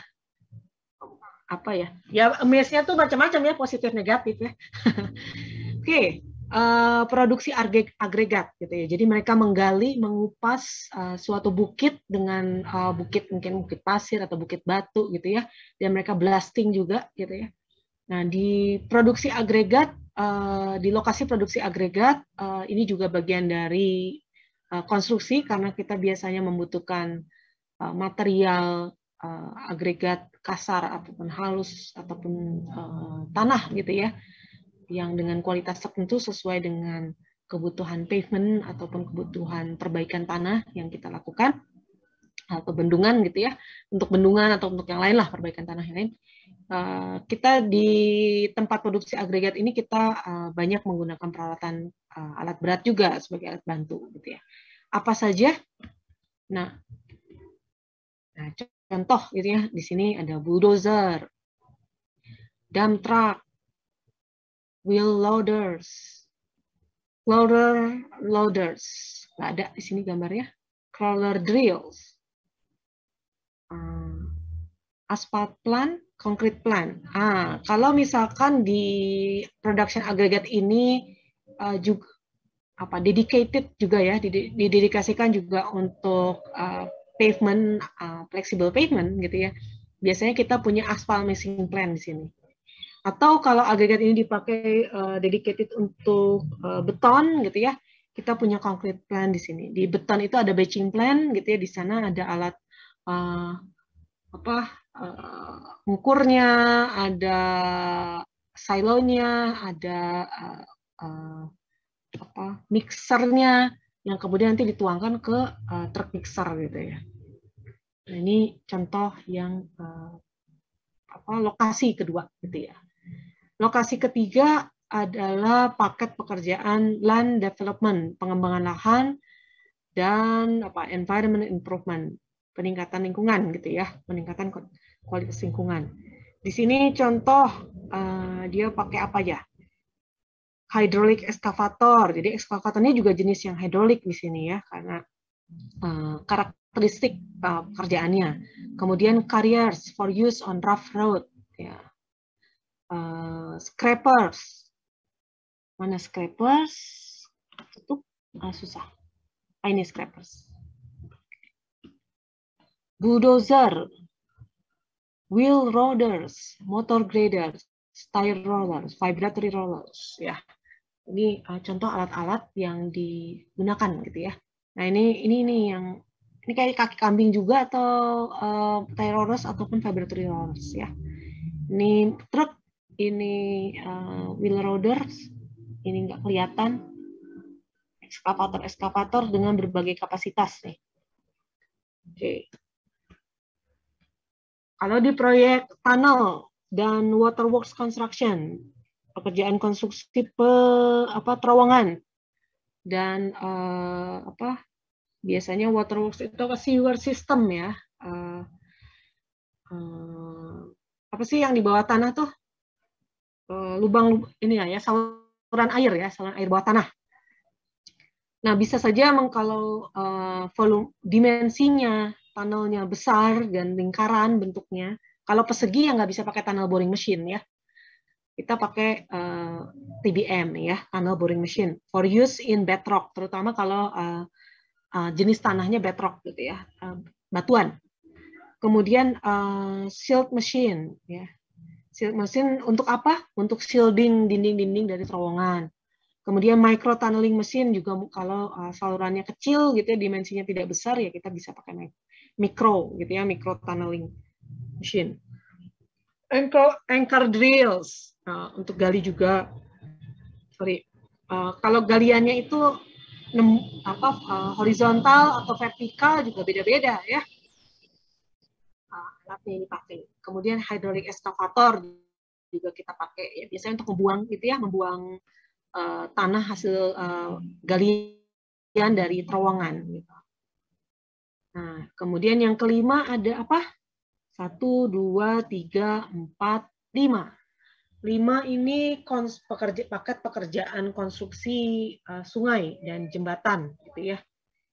Apa ya? Ya amaze-nya tuh macam-macam ya, positif negatif ya. Oke, produksi agregat gitu ya. Jadi mereka menggali, mengupas suatu bukit dengan mungkin bukit pasir atau bukit batu gitu ya. Dan mereka blasting juga gitu ya. Nah, di produksi agregat, di lokasi produksi agregat ini juga bagian dari konstruksi karena kita biasanya membutuhkan material agregat kasar ataupun halus ataupun tanah gitu ya, yang dengan kualitas tertentu sesuai dengan kebutuhan pavement ataupun kebutuhan perbaikan tanah yang kita lakukan, atau bendungan gitu ya, untuk bendungan atau untuk yang lain lah, perbaikan tanah yang lain. Kita di tempat produksi agregat ini kita banyak menggunakan peralatan alat berat juga sebagai alat bantu gitu ya. Apa saja? Nah contoh gitu ya, di sini ada bulldozer, dump truck, wheel loaders, crawler loaders, nggak ada di sini gambarnya, crawler drills, asphalt plant, concrete plant. Kalau misalkan di production aggregate ini juga dedicated juga ya, didedikasikan juga untuk pavement, flexible pavement gitu ya. Biasanya kita punya asphalt mixing plant di sini. Atau kalau agregat ini dipakai dedicated untuk beton gitu ya, kita punya concrete plant di sini. Di beton itu ada batching plant gitu ya, di sana ada alat ngukurnya, ada silonya, ada mixernya yang kemudian nanti dituangkan ke truk mixer gitu ya. Nah, ini contoh yang lokasi kedua gitu ya. Lokasi ketiga adalah paket pekerjaan land development, pengembangan lahan dan environment improvement, peningkatan lingkungan gitu ya, peningkatan kualitas lingkungan. Di sini contoh dia pakai apa ya? Hydraulic excavator. Jadi ekskavatornya juga jenis yang hidrolik di sini ya, karena karakteristik pekerjaannya. Kemudian carriers for use on rough road. Ya. Scrapers. Mana scrapers? Tutup. Susah. Ini scrapers. Bulldozer, wheel rollers, motor graders, tire rollers, vibratory rollers. Ya, ini contoh alat-alat yang digunakan gitu ya. Nah ini yang ini kayak kaki kambing juga atau tire rollers ataupun vibratory rollers ya. Ini truk, ini wheel loaders, ini nggak kelihatan. Ekskavator dengan berbagai kapasitas nih. Oke. Kalau di proyek tunnel dan waterworks construction, pekerjaan konstruksi terowongan dan biasanya waterworks itu sewer system ya. Apa sih yang di bawah tanah tuh? Lubang ini ya, saluran air bawah tanah. Nah, bisa saja kalau volume dimensinya tunnelnya besar dan lingkaran bentuknya. Kalau persegi ya nggak bisa pakai tunnel boring machine ya. Kita pakai TBM ya, tunnel boring machine for use in bedrock, terutama kalau jenis tanahnya bedrock gitu ya, batuan. Kemudian shield machine ya. Shield machine untuk apa? Untuk shielding dinding-dinding dari terowongan. Kemudian micro tunneling machine juga kalau salurannya kecil gitu ya, dimensinya tidak besar ya kita bisa pakai micro gitu ya, micro tunneling machine. Anchor drills untuk gali juga. Kalau galiannya itu horizontal atau vertikal juga beda-beda ya. Alatnya ini pakai. Kemudian hydraulic excavator juga kita pakai ya, biasanya untuk membuang gitu ya, membuang tanah hasil galian dari terowongan. Gitu. Nah, kemudian yang kelima ada apa? 1, 2, 3, 4, 5. 5 ini paket pekerjaan konstruksi sungai dan jembatan, gitu ya.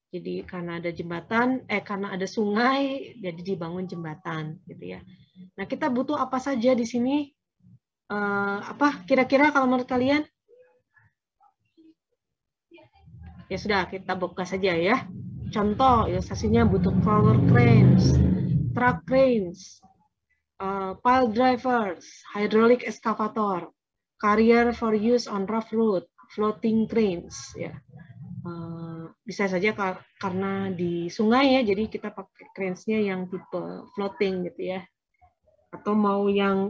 Jadi karena ada jembatan, karena ada sungai, jadi dibangun jembatan, gitu ya. Nah, kita butuh apa saja di sini? Apa kira-kira kalau menurut kalian? Ya sudah, kita buka saja ya. Contoh, ilustrasinya butuh crawler cranes, truck cranes, pile drivers, hydraulic excavator, carrier for use on rough road, floating cranes. Ya. Bisa saja karena di sungai ya, jadi kita pakai cranes-nya yang tipe floating gitu ya. Atau mau yang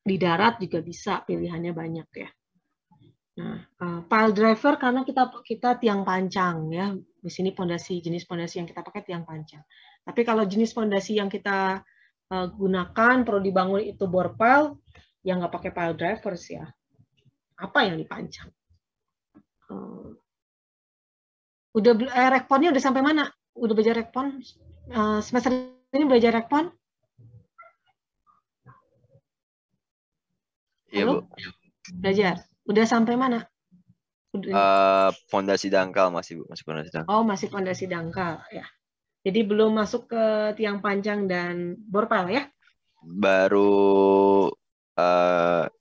di darat juga bisa, pilihannya banyak ya. Nah, pile driver karena kita tiang pancang ya. Di sini jenis pondasi yang kita pakai tiang pancang. Tapi kalau jenis pondasi yang kita gunakan perlu dibangun itu bore pile, yang nggak pakai pile drivers ya. Apa yang dipancang? Rekponnya udah sampai mana? Udah belajar rekpon? Semester ini belajar rekpon? Iya, Bu. Belajar. Udah sampai mana? Pondasi dangkal masih, Bu. Masih pondasi dangkal. Oh, masih pondasi dangkal ya. Jadi belum masuk ke tiang panjang dan borpal ya? Baru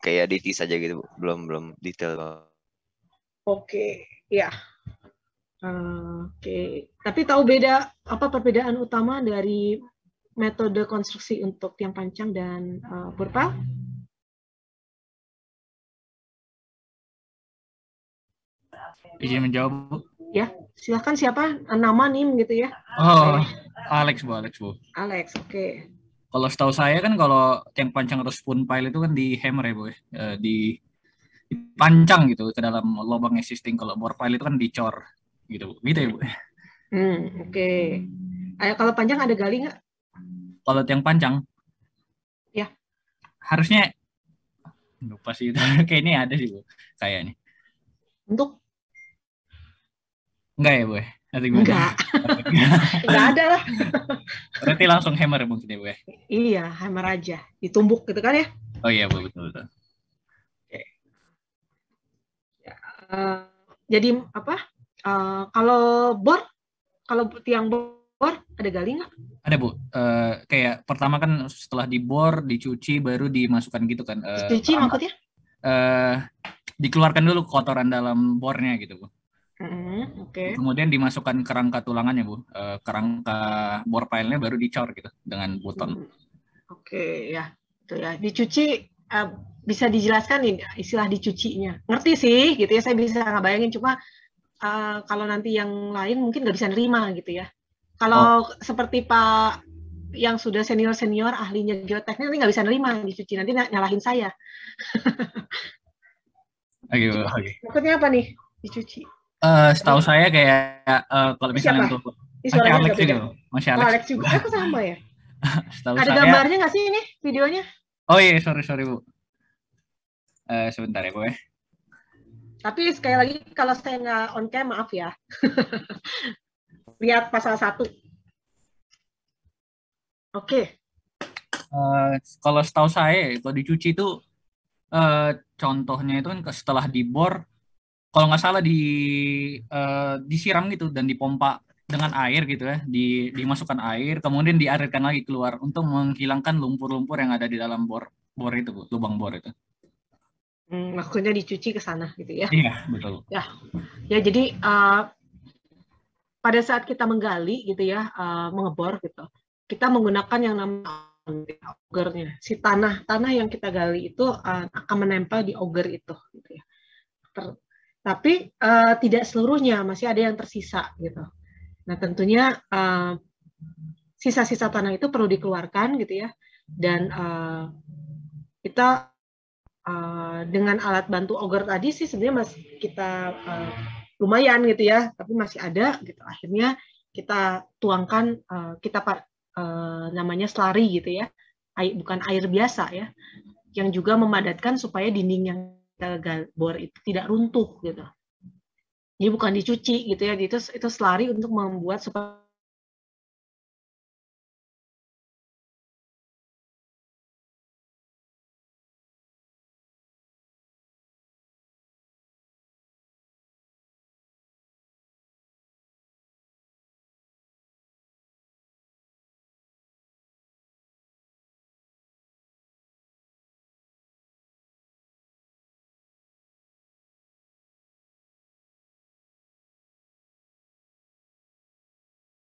kayak DT saja gitu, Bu. Belum detail. Oke, ya. Oke. Tapi tahu apa perbedaan utama dari metode konstruksi untuk tiang panjang dan borpal? Izin menjawab, Bu. Ya, silakan siapa? Nama, NIM gitu ya. Oh, Alex, Bu. Alex, oke. Kalau setahu saya kan kalau tiang pancang atau spoon pile itu kan di hammer ya, Bu. Dipancang gitu ke dalam lubang existing. Kalau bore pile itu kan dicor gitu, Bu. Gitu ya, Bu. Oke. Kalau panjang ada gali nggak? Kalau tiang pancang? Ya. Harusnya lupa sih itu. Kayaknya ada sih, Bu. Kayaknya. Untuk? Enggak ya, Bu. Enggak. Enggak ada lah. Berarti langsung hammer mungkin ya Bu ya? Iya, hammer aja. Ditumbuk gitu kan ya? Oh iya Bu, betul. Jadi apa? Kalau tiang bor ada gali nggak? Ada Bu. Kayak pertama kan setelah dibor, dicuci, baru dimasukkan gitu kan. Dicuci maksudnya? Dikeluarkan dulu kotoran dalam bornya gitu Bu. Oke. Kemudian dimasukkan kerangka tulangannya Bu. Kerangka bor filenya baru dicor gitu dengan buton. Oke ya, itu ya. Dicuci bisa dijelaskan nih istilah dicucinya. Ngerti sih gitu ya, saya bisa ngebayangin, cuma kalau nanti yang lain mungkin nggak bisa nerima gitu ya. Kalau seperti Pak yang sudah senior ahlinya geoteknik nanti nggak bisa nerima dicuci, nanti nyalahin saya. Oke. Maksudnya apa nih dicuci? Setahu saya kayak kalau misalnya untuk Masih Alex juga. Masih Alex juga. Aku sama ya. Ada saya, gambarnya nggak sih ini videonya? Oh iya, sorry Bu. Sebentar ya Bu ya. Tapi sekali lagi kalau saya nggak on cam maaf ya. Lihat pasal 1. Oke. Kalau setahu saya kalau dicuci itu contohnya itu kan setelah dibor, kalau nggak salah disiram gitu dan dipompa dengan air gitu ya, dimasukkan air, kemudian diairkan lagi keluar untuk menghilangkan lumpur-lumpur yang ada di dalam bor itu Bu, lubang bor itu. Maksudnya dicuci ke sana gitu ya? Iya betul. Ya jadi pada saat kita menggali gitu ya, mengebor gitu, kita menggunakan yang namanya augernya. Si tanah yang kita gali itu akan menempel di auger itu gitu ya. Tapi tidak seluruhnya, masih ada yang tersisa gitu. Nah tentunya sisa-sisa tanah itu perlu dikeluarkan gitu ya, dan kita dengan alat bantu auger tadi sih sebenarnya masih kita lumayan gitu ya, tapi masih ada gitu. Akhirnya kita tuangkan, namanya slurry gitu ya, bukan air biasa ya, yang juga memadatkan supaya dinding yang kita bor itu tidak runtuh gitu. Jadi bukan dicuci gitu ya, itu slurry untuk membuat supaya